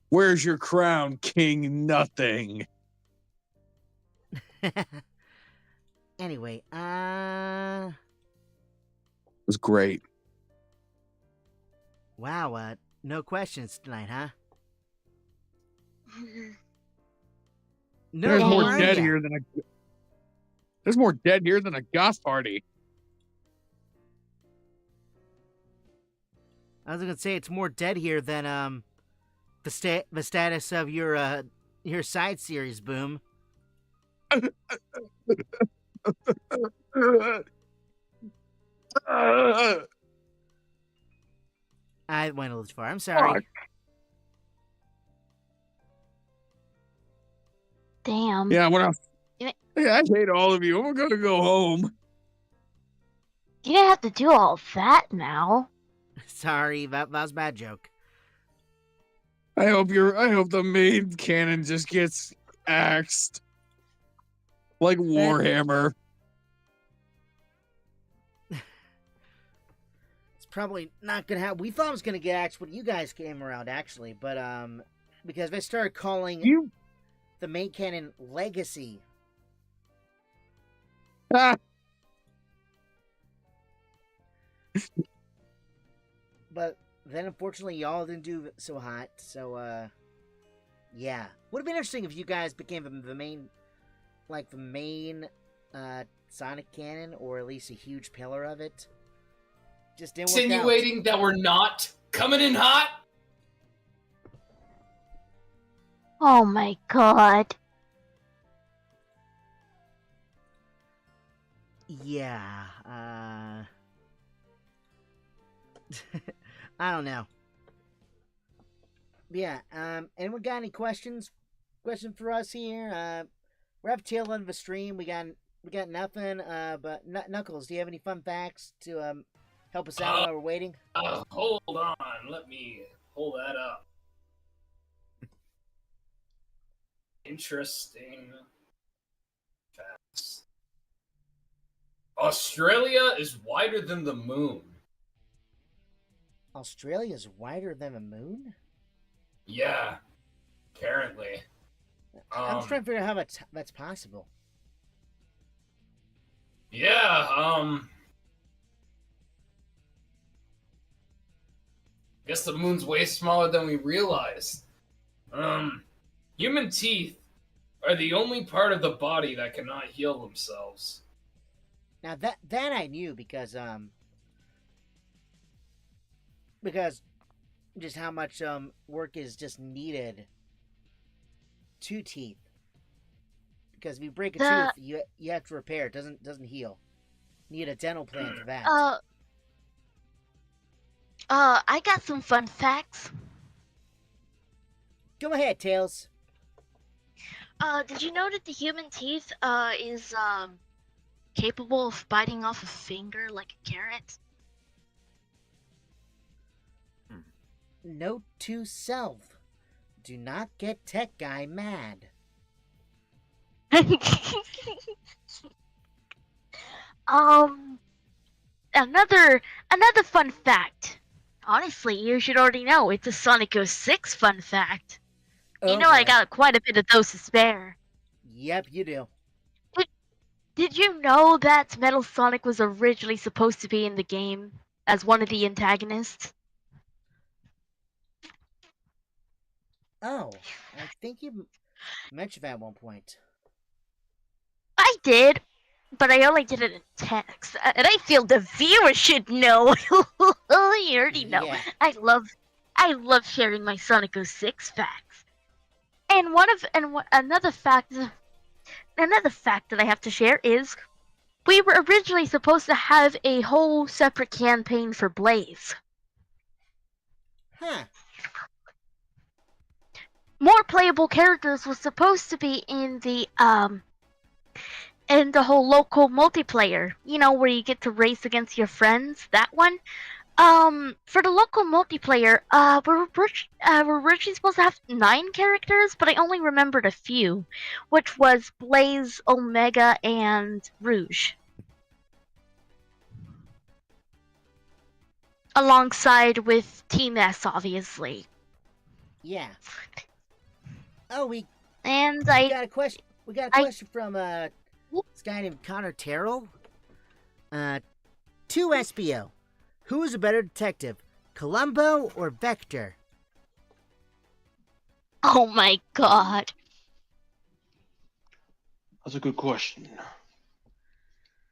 Where's your crown, King Nothing? Anyway, It was great. Wow, no questions tonight, huh? No, There's more where dead are ya? here than There's more dead here than a goth party. I was gonna say it's more dead here than the status of your side series, Boom. I went a little too far. I'm sorry. Fuck. Damn. Yeah, I hate all of you. I'm gonna go home. You didn't have to do all that now. Sorry, that was a bad joke. I hope the main cannon just gets axed. Like Warhammer. It's probably not gonna happen. We thought it was gonna get axed when you guys came around, actually, but because they started calling the main cannon Legacy. But then, unfortunately, y'all didn't do so hot. So, yeah, would have been interesting if you guys became the main Sonic cannon, or at least a huge pillar of it. Just didn't work out. Insinuating that we're not coming in hot? Oh my God. Yeah, I don't know. Yeah, anyone got any questions? Question for us here? We're at the tail end of the stream. We got nothing. But Knuckles, do you have any fun facts to help us out while we're waiting? Hold on. Let me pull that up. Interesting facts. Australia is wider than the moon. Australia's wider than the moon? Yeah, apparently. I'm just trying to figure out how that's possible. Yeah, guess the moon's way smaller than we realized. Human teeth are the only part of the body that cannot heal themselves. Now that I knew because just how much work is just needed to teeth. Because if you break a tooth, you have to repair it. Doesn't heal. Need a dental plan for that. I got some fun facts. Go ahead, Tails. Did you know that the human teeth is capable of biting off a finger like a carrot? Note to self: do not get tech guy mad. Another fun fact. Honestly, you should already know. It's a Sonic 06 fun fact. You know I got quite a bit of those to spare. Yep, you do. Did you know that Metal Sonic was originally supposed to be in the game as one of the antagonists? Oh, I think you mentioned that at one point. I did, but I only did it in text, and I feel the viewers should know. You already know. Yeah. I love sharing my Sonic 06 facts. And another fact that I have to share is we were originally supposed to have a whole separate campaign for Blaze. Huh. More playable characters were supposed to be in the whole local multiplayer, you know, where you get to race against your friends, that one. For the local multiplayer, we're originally supposed to have 9 characters, but I only remembered a few, which was Blaze, Omega, and Rouge. Alongside with Team S, obviously. Yeah. Oh, we got a question. We got a question from this guy named Connor Terrell. To Espio, who is a better detective, Columbo or Vector? Oh my god. That's a good question.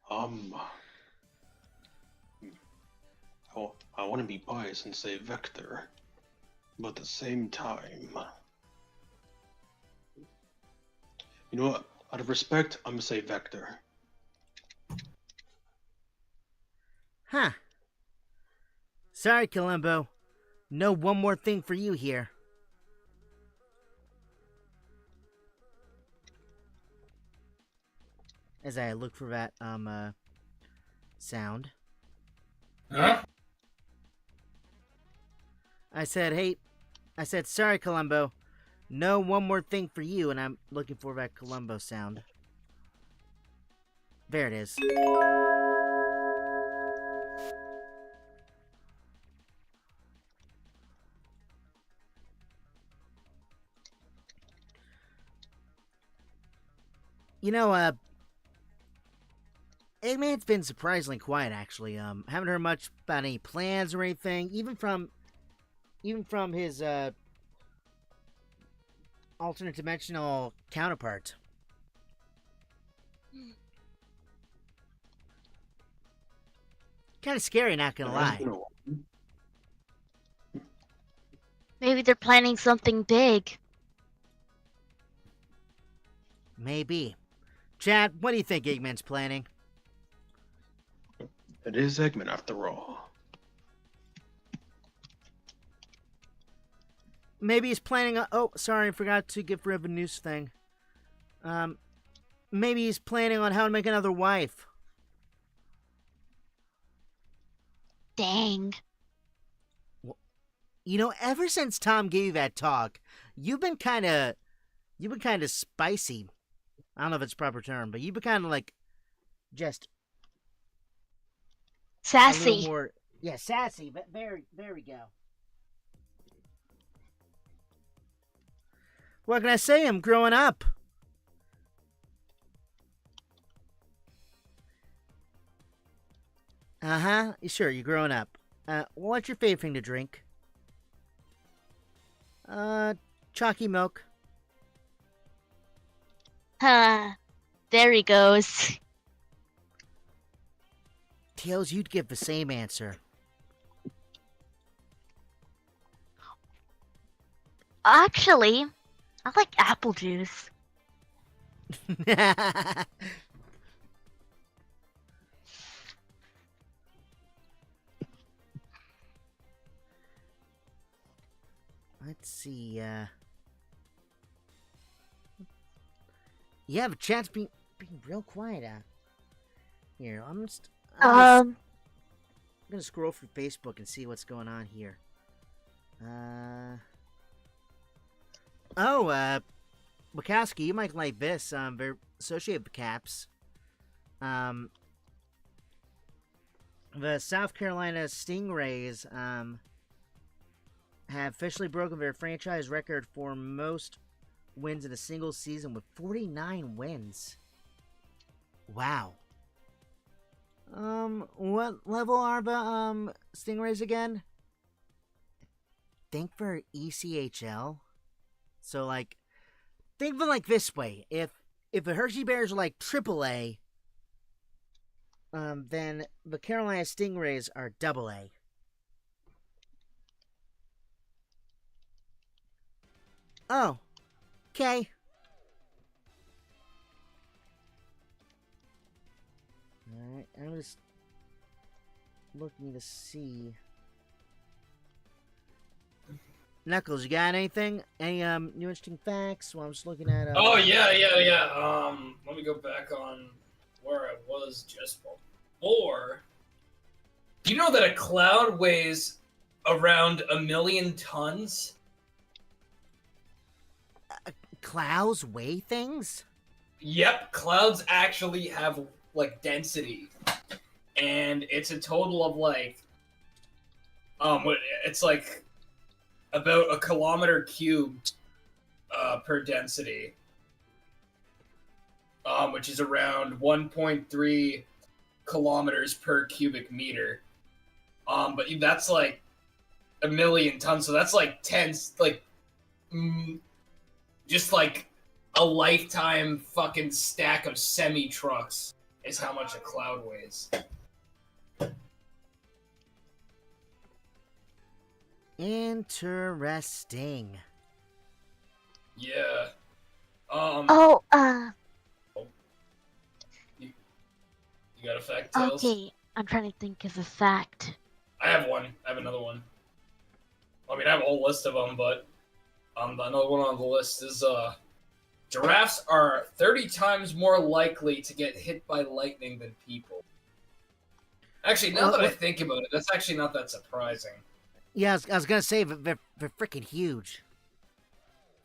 I want to be biased and say Vector, but at the same time, you know what? Out of respect, I'm gonna say Vector. Huh. Sorry, Columbo. No one more thing for you here. As I look for that, sound. Huh? I said, sorry, Columbo. No one more thing for you, and I'm looking for that Columbo sound. There it is. You know, Eggman's been surprisingly quiet, actually. Haven't heard much about any plans or anything, even from his, alternate dimensional counterpart. Kind of scary, not gonna lie. Maybe they're planning something big. Maybe. Chad, what do you think Eggman's planning? It is Eggman after all. Maybe he's planning on... Oh, sorry, I forgot to give Riv a news thing. Maybe he's planning on how to make another wife. Dang. You know, ever since Tom gave you that talk, you've been kind of spicy. I don't know if it's a proper term, but you've been kind of like, just... Sassy. A little more, yeah, sassy, but there we go. What can I say? I'm growing up. Uh-huh. Sure, you're growing up. What's your favorite thing to drink? Chalky milk. Huh. There he goes. Tails, you'd give the same answer. Actually, I like apple juice. Let's see, you have a chance of being real quiet out here. I'm gonna scroll through Facebook and see what's going on here. Wachowski, you might like this. They're associated with caps. The South Carolina Stingrays, have officially broken their franchise record for most wins in a single season with 49 wins. Wow. What level are the, Stingrays again? I think they're ECHL. So, like, think of it like this way. If the Hershey Bears are like AAA, then the Carolina Stingrays are AA. Oh, okay. Alright, I'm just looking to see. Knuckles, you got anything? Any new interesting facts? Well, I'm just looking at. Oh yeah. Let me go back on where I was just before. Do you know that a cloud weighs around 1,000,000 tons? Clouds weigh things? Yep, clouds actually have like density, and it's a total of like, it's like about a kilometer cubed per density, which is around 1.3 kilometers per cubic meter. But that's like 1,000,000 tons, so that's like 10, like, just like a lifetime fucking stack of semi-trucks is how much a cloud weighs. Interesting. Yeah. You got a fact, Tails? Okay, I'm trying to think of a fact. I have one. I have another one. I mean, I have a whole list of them, but another one on the list is giraffes are 30 times more likely to get hit by lightning than people. Actually, now that I think about it, that's actually not that surprising. Yeah, I was gonna say they're freaking huge.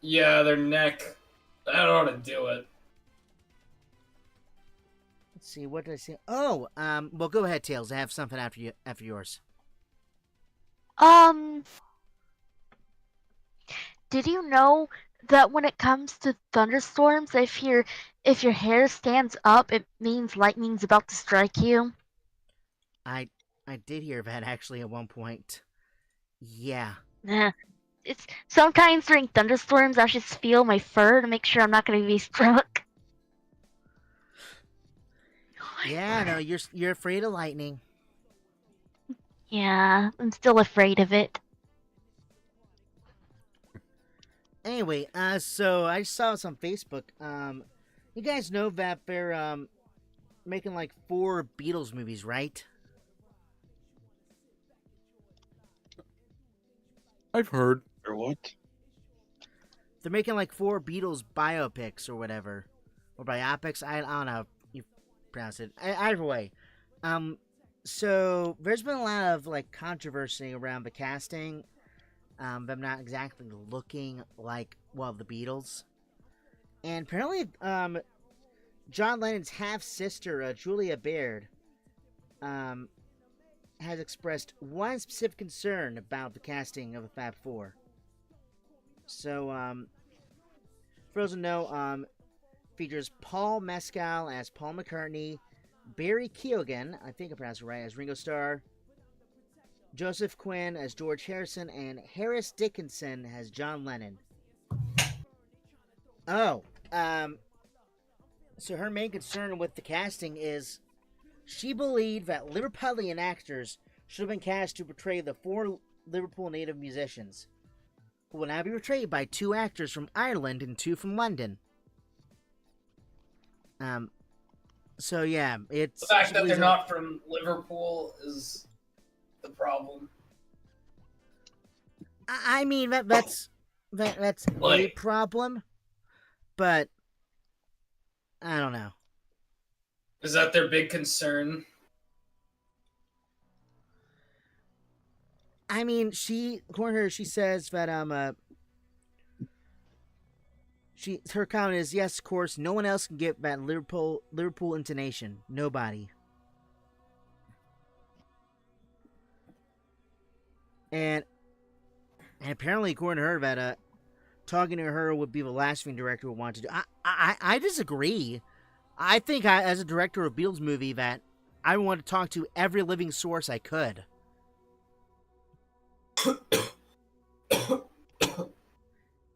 Yeah, their neck. I don't know how to do it. Let's see, what did I say? Oh, well, go ahead, Tails. I have something after yours. Did you know that when it comes to thunderstorms, if your hair stands up, it means lightning's about to strike you? I did hear that actually at one point. Yeah. Nah. It's sometimes during thunderstorms I just feel my fur to make sure I'm not gonna be struck. Yeah, no, you're afraid of lightning. Yeah, I'm still afraid of it. Anyway, so I saw this on Facebook. You guys know that they're making like 4 Beatles movies, right? I've heard. Or what? They're making like 4 Beatles biopics or whatever, or biopics. I don't know how you pronounce it. Either way, so there's been a lot of like controversy around the casting. Them not exactly looking like the Beatles, and apparently, John Lennon's half sister, Julia Baird, has expressed one specific concern about the casting of the Fab Four. So, for those who know, features Paul Mescal as Paul McCartney, Barry Keoghan, I think I pronounced it right, as Ringo Starr, Joseph Quinn as George Harrison, and Harris Dickinson as John Lennon. Oh, so her main concern with the casting is she believed that Liverpudlian actors should have been cast to portray the 4 Liverpool native musicians, who will now be portrayed by 2 actors from Ireland and 2 from London. So yeah, it's... The fact that they're not from Liverpool is the problem. I mean, that's a problem, but I don't know. Is that their big concern? I mean, according to her, she says that her comment is, yes, of course, no one else can get that Liverpool intonation. Nobody. And apparently, according to her, that talking to her would be the last thing the director would want to do. I disagree. I think as a director of a Beatles movie, that I want to talk to every living source I could.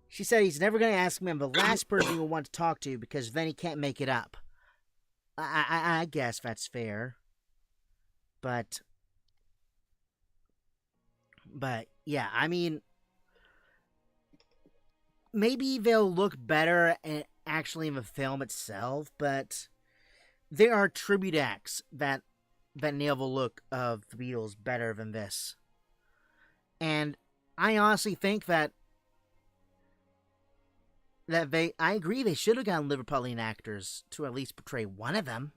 She said he's never going to ask me. I'm the last person he will want to talk to because then he can't make it up. I guess that's fair. But yeah, I mean, maybe they'll look better actually in the film itself, but there are tribute acts that nail the look of the Beatles better than this. And I honestly think that I agree they should have gotten Liverpudlian actors to at least portray one of them.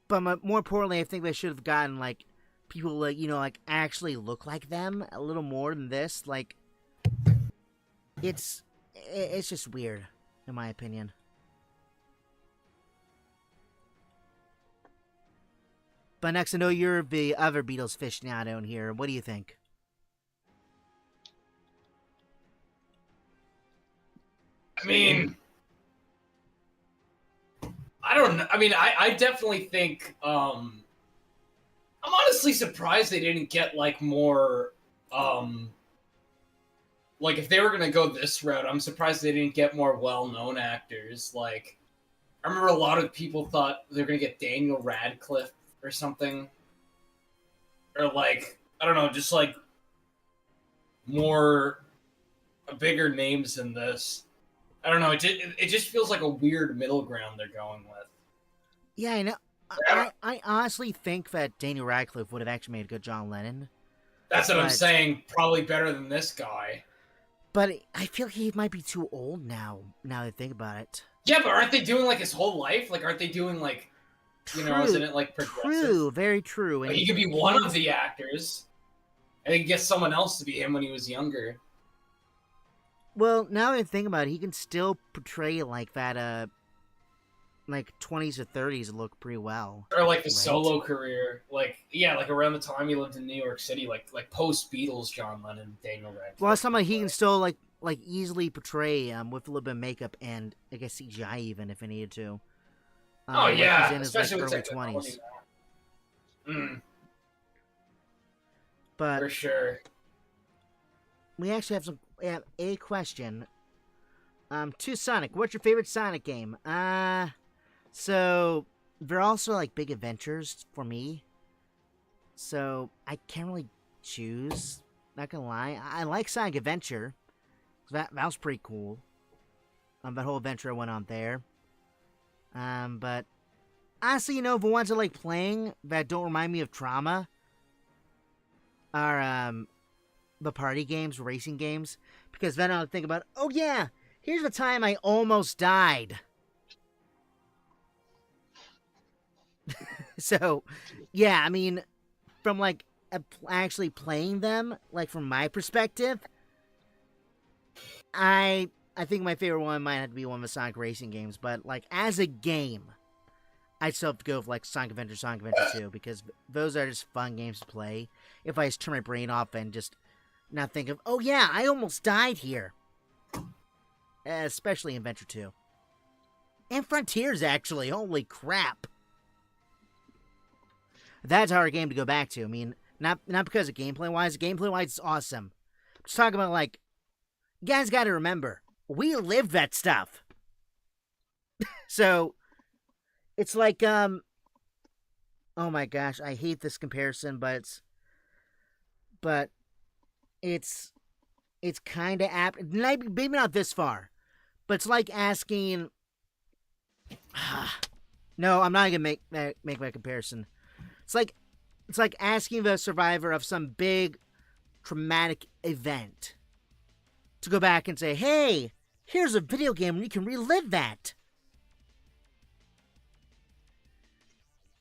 But more importantly, I think they should have gotten, like, people, like, like, actually look like them a little more than this. Like, it's just weird, in my opinion. But next, I know you're the other Beatles aficionado in here. What do you think? I mean, I don't know. I mean, I definitely think, I'm honestly surprised they didn't get, like, more, like, if they were gonna go this route, I'm surprised they didn't get more well-known actors. Like, I remember a lot of people thought they were gonna get Daniel Radcliffe or something. Or, like, I don't know, just, like, bigger names than this. I don't know, it just feels like a weird middle ground they're going with. Yeah, I know. I honestly think that Daniel Radcliffe would have actually made a good John Lennon. That's what I'm saying. Probably better than this guy. But I feel he might be too old now that I think about it. Yeah, but aren't they doing, like, his whole life? Like, aren't they doing, like, isn't it, like, progressive? True, very true. And he could be one of the actors. And he could get someone else to be him when he was younger. Well, now that I think about it, he can still portray, like, that, like, 20s or 30s look pretty well. Or, like, the solo career. Like, yeah, like, around the time he lived in New York City, like post-Beatles John Lennon, Daniel Radcliffe. Well, somebody he can still, like easily portray, with a little bit of makeup and, I guess, CGI even, if he needed to. Oh, yeah, he's in his, especially like, with early 20s. But for sure. We actually have a question. To Sonic, what's your favorite Sonic game? So they're also, like, big adventures for me. So I can't really choose. Not gonna lie, I like Sonic Adventure. That was pretty cool. That whole adventure I went on there. But honestly, the ones I like playing that don't remind me of trauma are the party games, racing games, because then I'll think about, oh yeah, here's the time I almost died. So, yeah, I mean, from, like, actually playing them, like, from my perspective, I think my favorite one might have to be one of the Sonic racing games, but, like, as a game, I'd still have to go with, like, Sonic Adventure 2, because those are just fun games to play. If I just turn my brain off and just not think of, oh yeah, I almost died here. Especially Adventure 2. And Frontiers, actually. Holy crap. That's a hard game to go back to. I mean, not because of gameplay-wise. Gameplay-wise, it's awesome. Just talking about, like, you guys got to remember, we lived that stuff. So, it's like, oh my gosh, I hate this comparison, but it's kind of apt. Maybe not this far, but it's like asking. No, I'm not gonna make my comparison. It's like asking the survivor of some big traumatic event to go back and say, "Hey, here's a video game where you can relive that."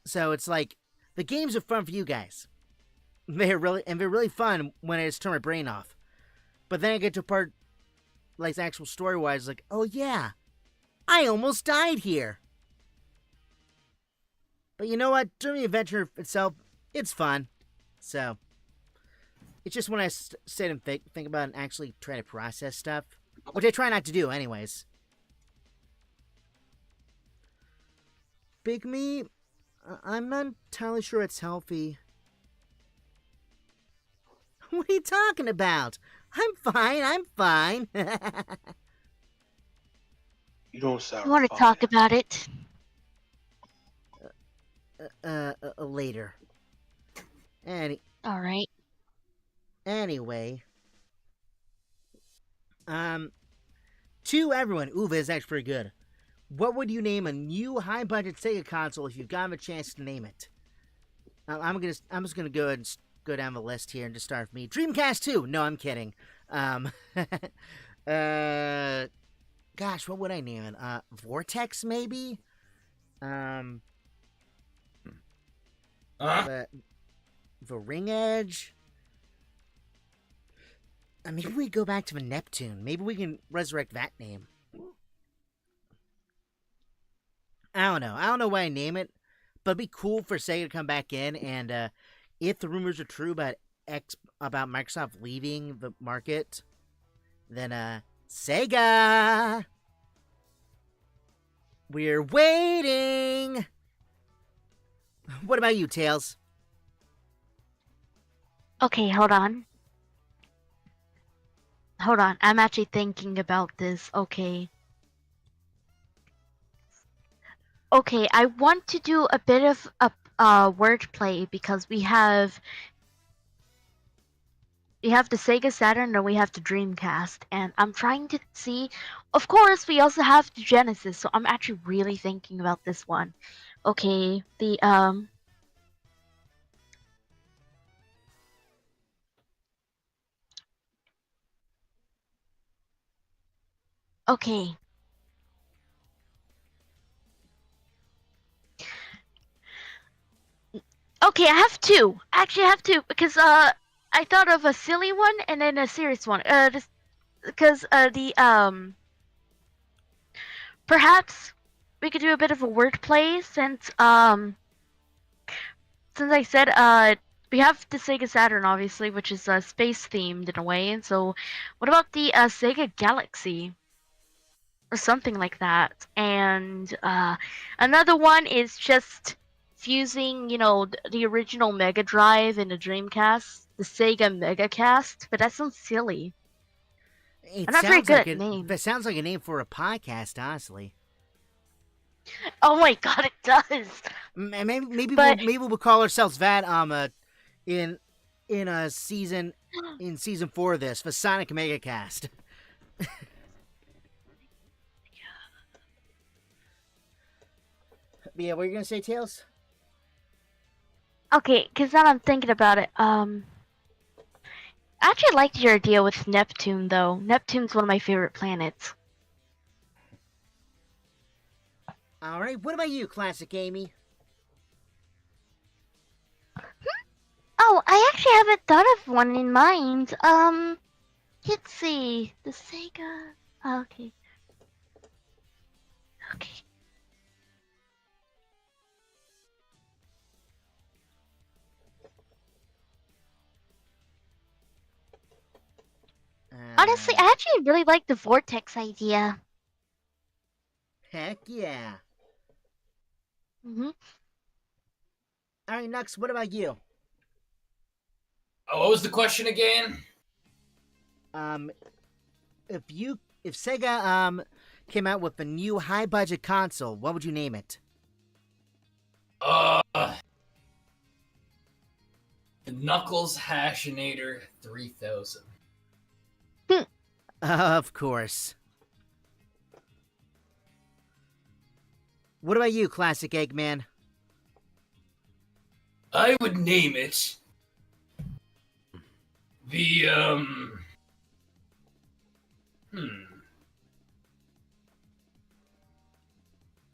So it's like the games are fun for you guys. They're really fun when I just turn my brain off. But then I get to a part, like actual story-wise, like, oh yeah, I almost died here. But you know what? During the adventure itself, it's fun. So, it's just when I sit and think about and actually try to process stuff, which I try not to do anyways. Big Me, I'm not entirely sure it's healthy. What are you talking about? I'm fine. You don't sound I want to talk about it. Later. All right. Anyway. To everyone, ooh, this is actually pretty good. What would you name a new high-budget Sega console if you got a chance to name it? I'm just gonna go ahead and go down the list here and just start with me. Dreamcast 2. No, I'm kidding. Gosh, what would I name it? Vortex, maybe? The Ring Edge? Maybe we go back to the Neptune. Maybe we can resurrect that name. I don't know. I don't know why I name it, but it'd be cool for Sega to come back in and, if the rumors are true about Microsoft leaving the market, then Sega, we're waiting. What about you, Tails? Okay, hold on. I'm actually thinking about this. Okay, I want to do a bit of a wordplay because we have the Sega Saturn and we have the Dreamcast, and I'm trying to see. Of course, we also have the Genesis, so I'm actually really thinking about this one. Okay, Okay. Okay, I have two. Actually, I have two because I thought of a silly one and then a serious one. Because perhaps we could do a bit of a wordplay since I said we have the Sega Saturn obviously, which is space themed in a way, and so what about the Sega Galaxy or something like that? And another one is just fusing, the original Mega Drive and the Dreamcast, the Sega Megacast, but that sounds silly. I'm not very good at names. That sounds like a name for a podcast, honestly. Oh my god, it does. Maybe we'll call ourselves that in season 4 of this, the Sonic Megacast. Yeah, what are you gonna say, Tails? Okay, because now I'm thinking about it. I actually liked your idea with Neptune, though. Neptune's one of my favorite planets. Alright, what about you, Classic Amy? Oh, I actually haven't thought of one in mind. Let's see. The Sega... Okay. Honestly, I actually really like the Vortex idea. Heck yeah. Mm-hmm. All right, Nux, what about you? Oh, what was the question again? If Sega came out with a new high budget console, what would you name it? The Knuckles Hashinator 3000. Of course. What about you, Classic Eggman? I would name it the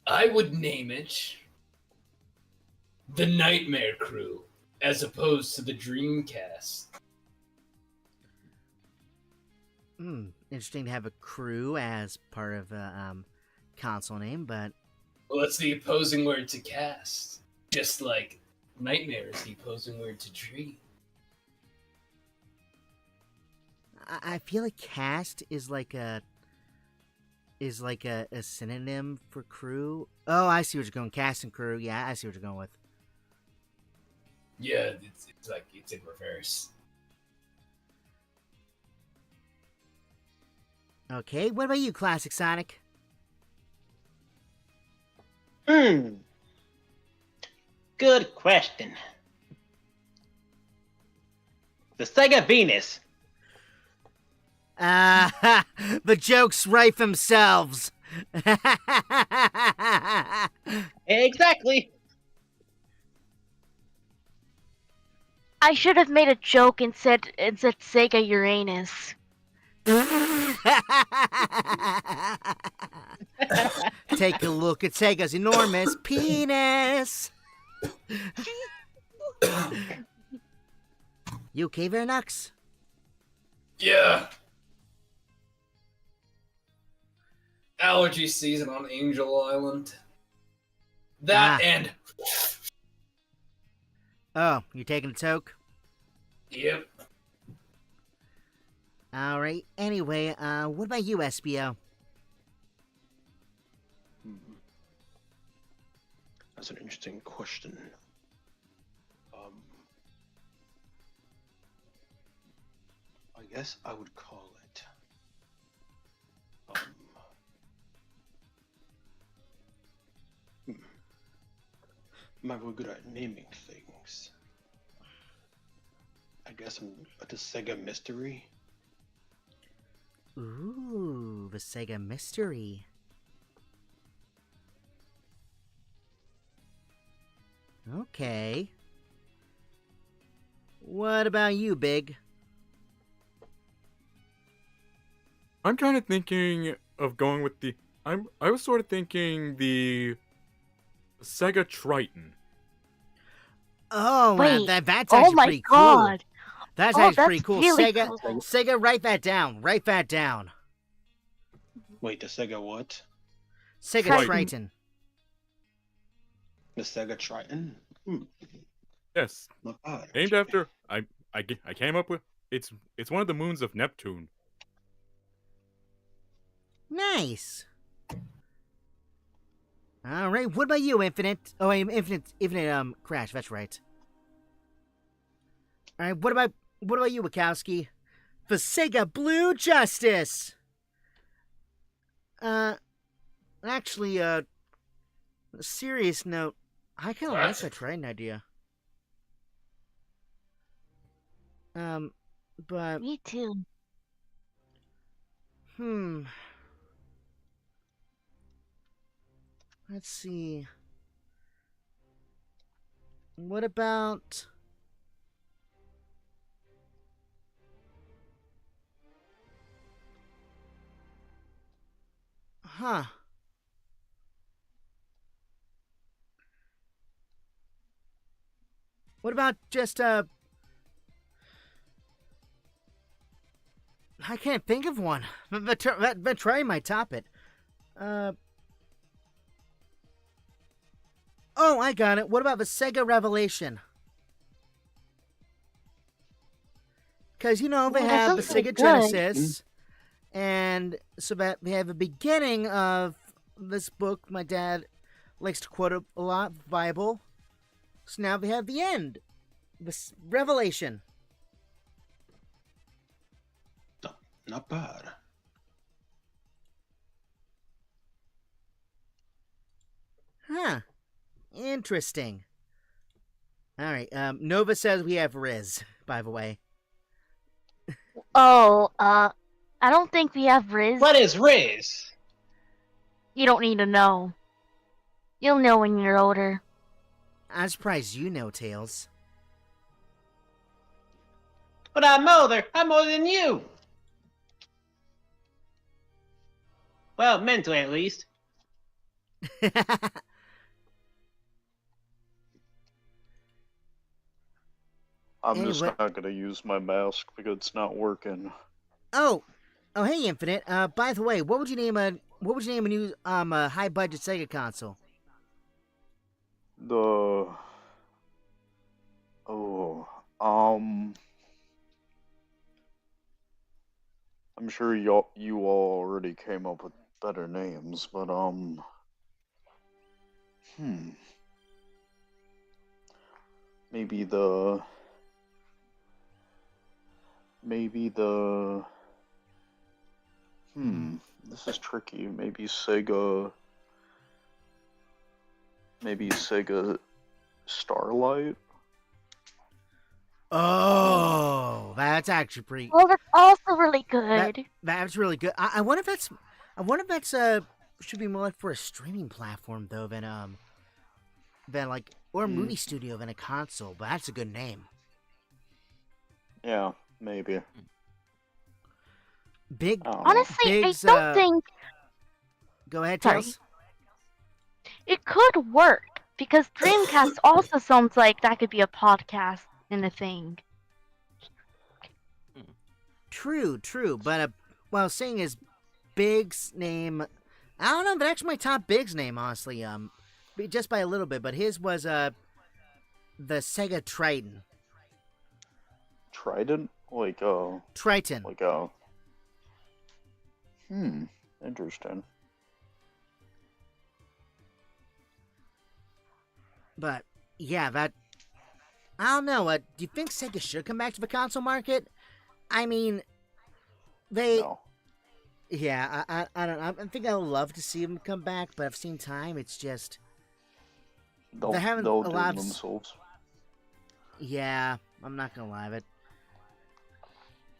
I would name it the Nightmare Crew as opposed to the Dreamcast. Interesting to have a crew as part of a console name, but... Well, that's the opposing word to cast. Just like nightmare is the opposing word to dream. I feel like cast is like a synonym for crew. Oh, I see what you're going. Cast and crew. Yeah, I see what you're going with. Yeah, it's like it's in reverse. Okay, what about you, Classic Sonic? Good question. The Sega Venus. The jokes write themselves. Exactly. I should have made a joke and said Sega Uranus. Take a look at Sega's enormous penis. You okay, Vernux? Yeah. Allergy season on Angel Island. That and... Oh, you taking a toke? Yep. Alright, anyway, what about you, Espio? That's an interesting question. I guess I would call it. I'm not really good at naming things. I guess I'm at the Sega Mystery. Ooh, the Sega Mystery. Okay. What about you, Big? I'm kind of thinking of going with the... I was sort of thinking the Sega Triton. Oh, Wait, that's actually oh my pretty God. cool. That's Oh, actually that's pretty cool. really Sega, cool. Sega, write that down. Write that down. Wait, the Sega what? Sega Triton. Triton. The Sega Triton? Yes. Not bad. Named after... I came up with... It's one of the moons of Neptune. Nice. All right. What about you, Infinite? Oh, Infinite. Crash. That's right. All right. What about you, Wachowski? The Sega Blue Justice. Actually, a serious note. I kind of like that Triton idea. But Me too. Let's see. What about... Huh. What about just, I can't think of one. But try my top it. Oh, I got it. What about the Sega Revelation? Because, you know, they have the Sega Genesis. And so that we have a beginning of this book my dad likes to quote a lot, Bible. So now we have the end. This revelation. Not bad. Huh. Interesting. Alright, Nova says we have Riz, by the way. Oh, I don't think we have Riz. What is Riz? You don't need to know. You'll know when you're older. I'm surprised you know, Tails. But I'm older. I'm older than you. Well, mentally at least. I'm Hey, just what- not gonna use my mask because it's not working. Oh, hey, Infinite. By the way, what would you name a new high budget Sega console? I'm sure you all already came up with better names, but maybe this is tricky. Maybe Sega Starlight. Oh, that's actually pretty. Oh, that's also really good. That's really good. I wonder if that's should be more like for a streaming platform though than like or a movie studio than a console. But that's a good name. Yeah, maybe. Big. Honestly, Big's, I don't think Go ahead, Sorry. Tails. it could work because Dreamcast also sounds like that could be a podcast and a thing. True. But what I was saying is, Big's name. I don't know. But actually, my top Big's name, honestly, just by a little bit. But his was the Sega Triton. Trident, Triton. Interesting. But yeah, that. I don't know. Do you think Sega should come back to the console market? I mean, they. No. Yeah, I don't know. I think I would love to see them come back, but at the same time, it's just. They'll having do a lot of. themselves. Yeah, I'm not gonna lie,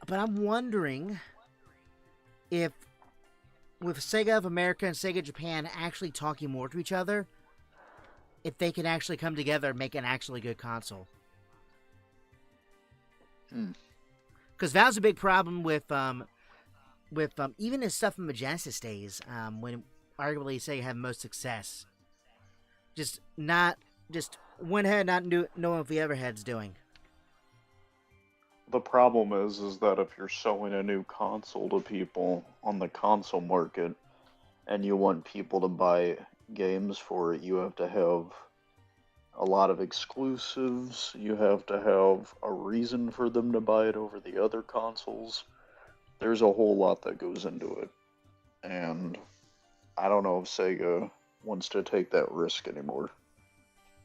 but I'm wondering if, with Sega of America and Sega Japan actually talking more to each other, if they can actually come together and make an actually good console. Because that was a big problem with even the stuff from the Genesis days, when arguably Sega had most success. Just one head not knowing what the other head's doing. The problem is that if you're selling a new console to people on the console market, and you want people to buy games for it, you have to have a lot of exclusives. You have to have a reason for them to buy it over the other consoles. There's a whole lot that goes into it. And I don't know if Sega wants to take that risk anymore.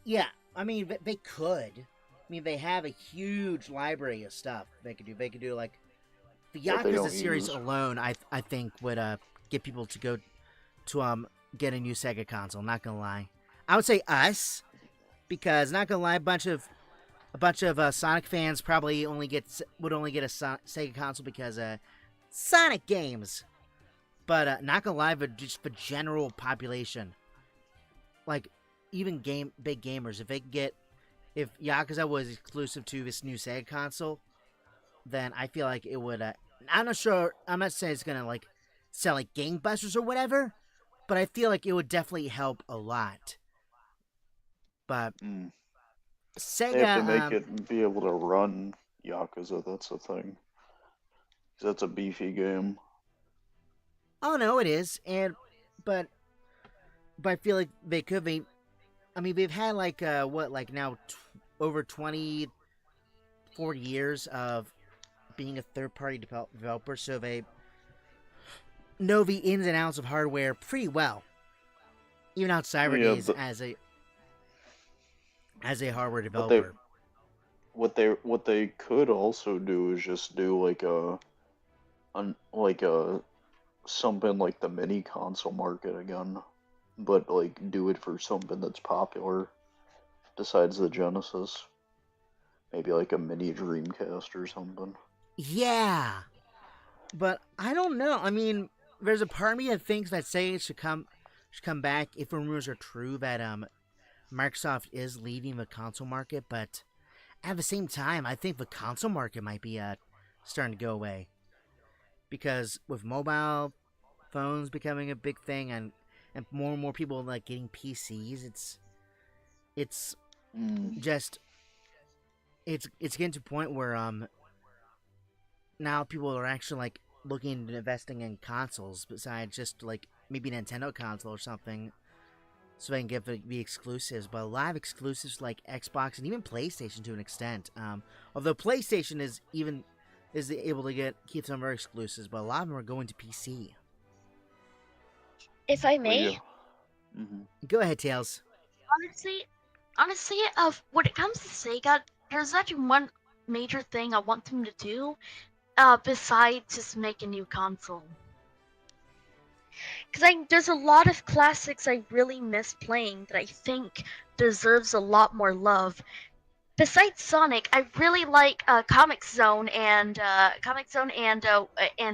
Yeah, I mean, they could. I mean, they have a huge library of stuff they could do. They could do, like, the Yakuza series alone, I think, would get people to go to get a new Sega console, not gonna lie. I would say us, because, not gonna lie, a bunch of Sonic fans probably would only get a Sega console because Sonic games. But not gonna lie, but just the general population, like even big gamers, if Yakuza was exclusive to this new Sega console, then I feel like it would. I'm not sure. I'm not saying it's gonna like sell like gangbusters or whatever, but I feel like it would definitely help a lot. But Sega, They have to make it and be able to run Yakuza. That's the thing. 'Cause that's a beefy game. Oh no, it is, but I feel like they could. I mean, they've had like now over 20, 40 years of being a third-party developer, so they know the ins and outs of hardware pretty well. even out cyber Yeah, days but as a hardware what they developer. what they could also do is just do like a something like the mini console market again, but like do it for something that's popular besides the Genesis. Maybe like a mini Dreamcast or something. Yeah, but I don't know. I mean, there's a part of me that thinks that Sega should come back if rumors are true that Microsoft is leading the console market, but at the same time, I think the console market might be starting to go away because with mobile phones becoming a big thing and more and more people like getting PCs, it's just it's getting to a point where now people are actually like looking into investing in consoles besides just like maybe Nintendo console or something, so they can get the exclusives. But a lot of exclusives like Xbox and even PlayStation to an extent. Although PlayStation is able to keep some of their exclusives, but a lot of them are going to PC. If I may, Go ahead, Tails. honestly, when it comes to Sega, there's actually one major thing I want them to do, besides just make a new console. Because there's a lot of classics I really miss playing that I think deserves a lot more love. Besides Sonic, I really like Comic Zone and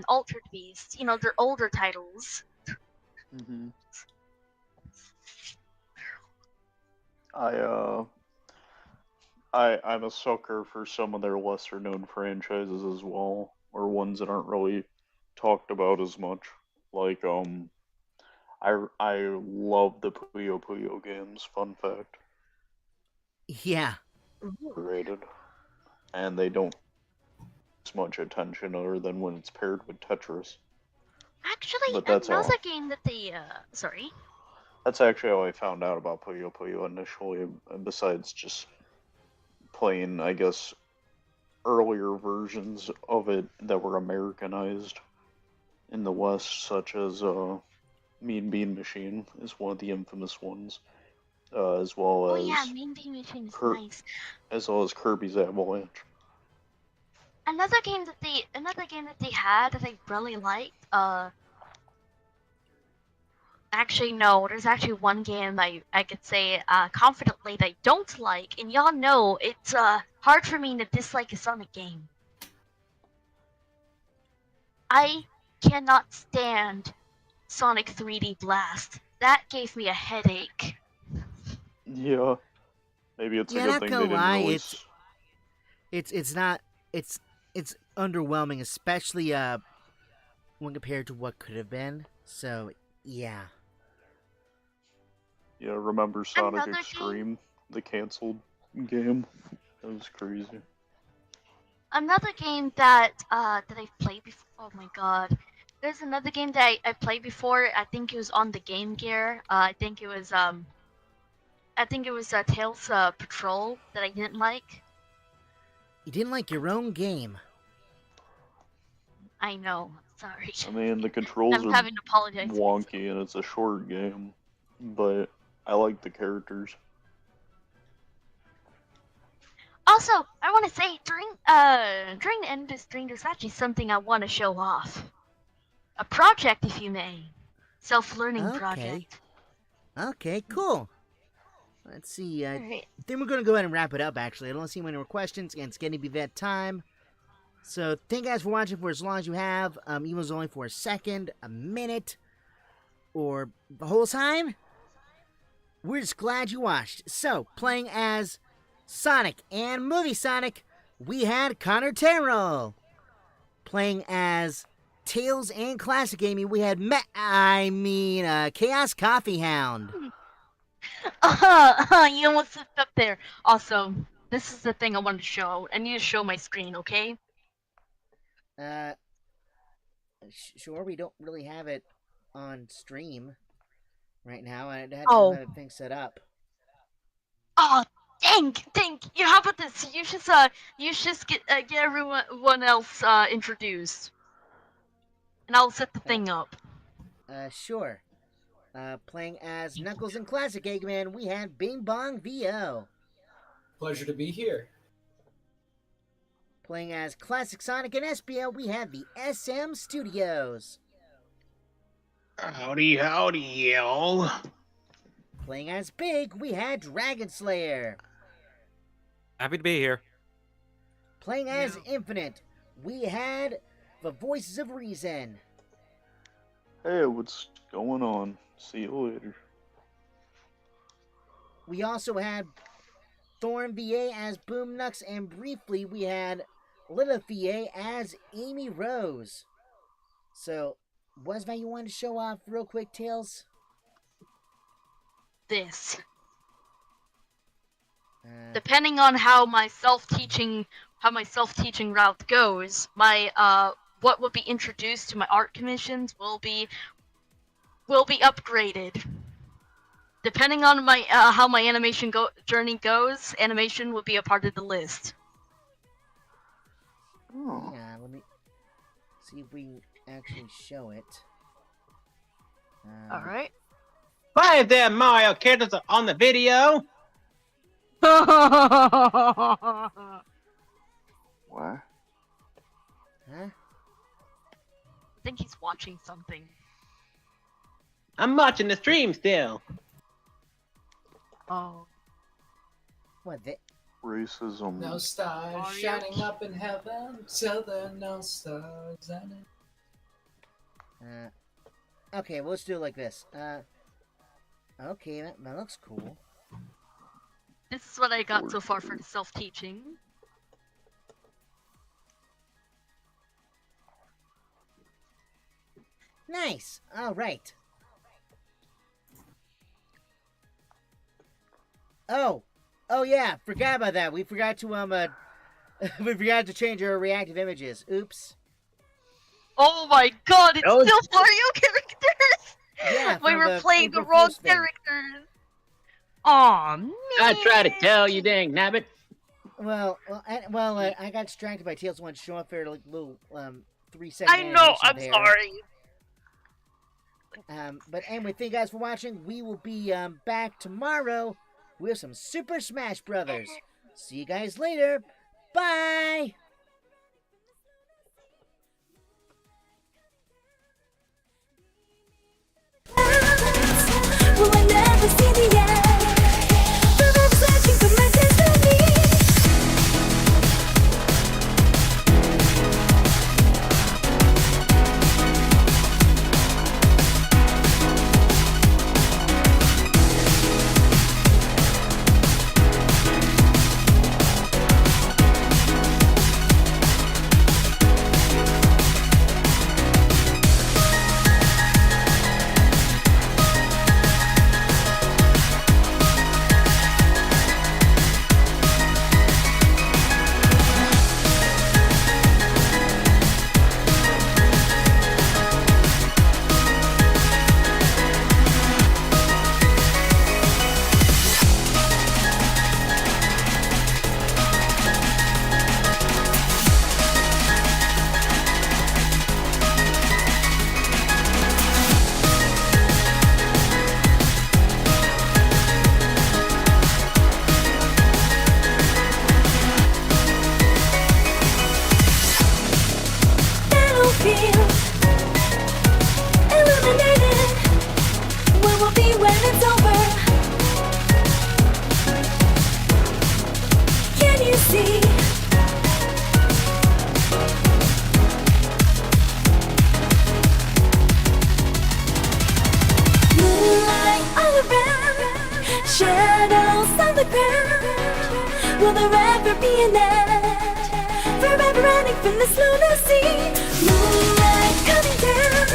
Altered Beast. You know, they're older titles. I'm a sucker for some of their lesser known franchises as well, or ones that aren't really talked about as much. Like I love the Puyo Puyo games. Fun fact. Yeah. Rated, and they don't get as much attention other than when it's paired with Tetris. Actually, But that's another all. game that they sorry. That's actually how I found out about Puyo Puyo initially, besides just playing, I guess, earlier versions of it that were Americanized in the West, such as Mean Bean Machine is one of the infamous ones, as well Oh as yeah, Mean Bean Machine is nice. as well as Kirby's Avalanche. Another game that they had that I really liked. Actually, no. There's actually one game I could say confidently that I don't like, and y'all know it's hard for me to dislike a Sonic game. I cannot stand Sonic 3D Blast. That gave me a headache. Yeah, maybe it's a Yeah, good not thing gonna they didn't lie, release. it's underwhelming, especially when compared to what could have been. So yeah. Yeah, remember Sonic Another Extreme, the canceled game? That was crazy. Another game that I've played before. Oh my god. There's another game that I played before. I think it was on the Game Gear. I think it was Tails Patrol that I didn't like. You didn't like your own game. I know. Sorry. I mean, the controls I'm are having to apologize. wonky and it's a short game, but I like the characters. Also, I want to say during the end of this stream, there's actually something I want to show off. A project, if you may. Self-learning project. Okay, cool. Let's see. Alright. Then we're going to go ahead and wrap it up, actually. I don't see any more questions, and it's going to be that time. So, thank you guys for watching for as long as you have. Even if it's only for a second, a minute, or the whole time. We're just glad you watched. So, playing as Sonic and Movie Sonic, we had Connor Terrell. Playing as Tails and Classic Amy, we had Chaos Coffee Hound. You almost slipped up there. Also, this is the thing I wanted to show. I need to show my screen, okay? Sure, we don't really have it on stream right now. I had Oh. some other things set up. Oh, dang! You how about this? You just get everyone else introduced, and I'll set the thing up. Sure. Playing as Knuckles in Classic Eggman, we had Bing Bong VO. Pleasure to be here. Playing as Classic Sonic and Espio, we had the SM Studios. Howdy, howdy, y'all. Playing as Big, we had Dragon Slayer. Happy to be here. Playing as Infinite, we had the Voices of Reason. Hey, what's going on? See you later. We also had Thorn VA as Boom Nux, and briefly we had Lilith VA as Amy Rose. So, what's that you wanted to show off real quick, Tails? This. Depending on how my self-teaching route goes, my what will be introduced to my art commissions will be upgraded. Depending on my how my animation journey goes, animation will be a part of the list. Oh. Yeah, let me see if we can actually show it. All right. 5 damn Mario characters are on the video. What? Huh? I think he's watching something. I'm watching the stream still. Oh. What the? Racism. No stars shining up in heaven, till there are no stars in it. Okay, well, let's do it like this. Okay, that looks cool. This is what I got so far for the self-teaching. Nice. All right. Oh yeah, forgot about that. We forgot to we forgot to change our reactive images. Oops. Oh my god, it's still Mario characters! Yeah, we were playing the April wrong Fool's thing. characters. Aw, man. I try to tell you, dang nabbit. I got distracted by Tails one showing off their like little 3-second. I know, I'm there. sorry. But anyway, thank you guys for watching. We will be back tomorrow with some Super Smash Brothers. See you guys later. Bye. Will I never see the end? Forever searching for my destiny. Illuminated, where we'll be when it's over. Can you see? Moonlight all around, shadows on the ground. Will there ever be an end? Forever running from this lunacy. Moonlight coming down,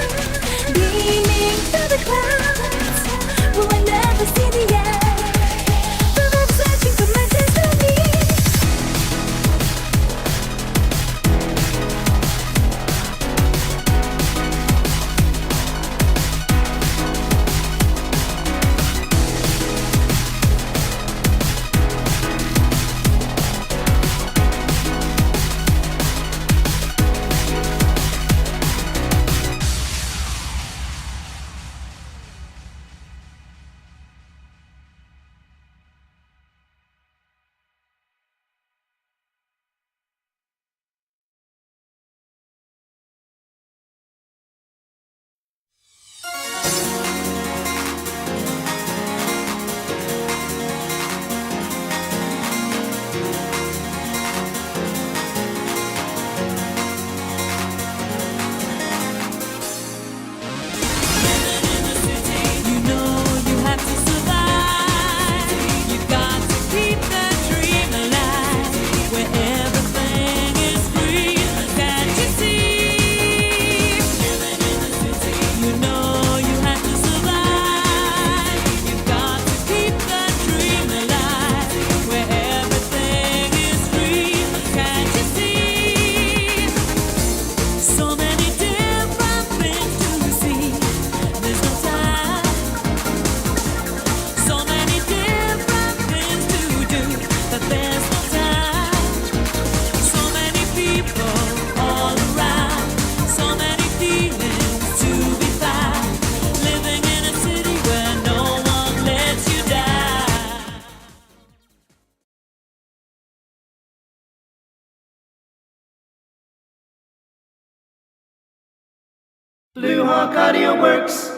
beaming through the clouds. Will I never see the end? Forever searching for my destiny. Blue Hawk Audio Works.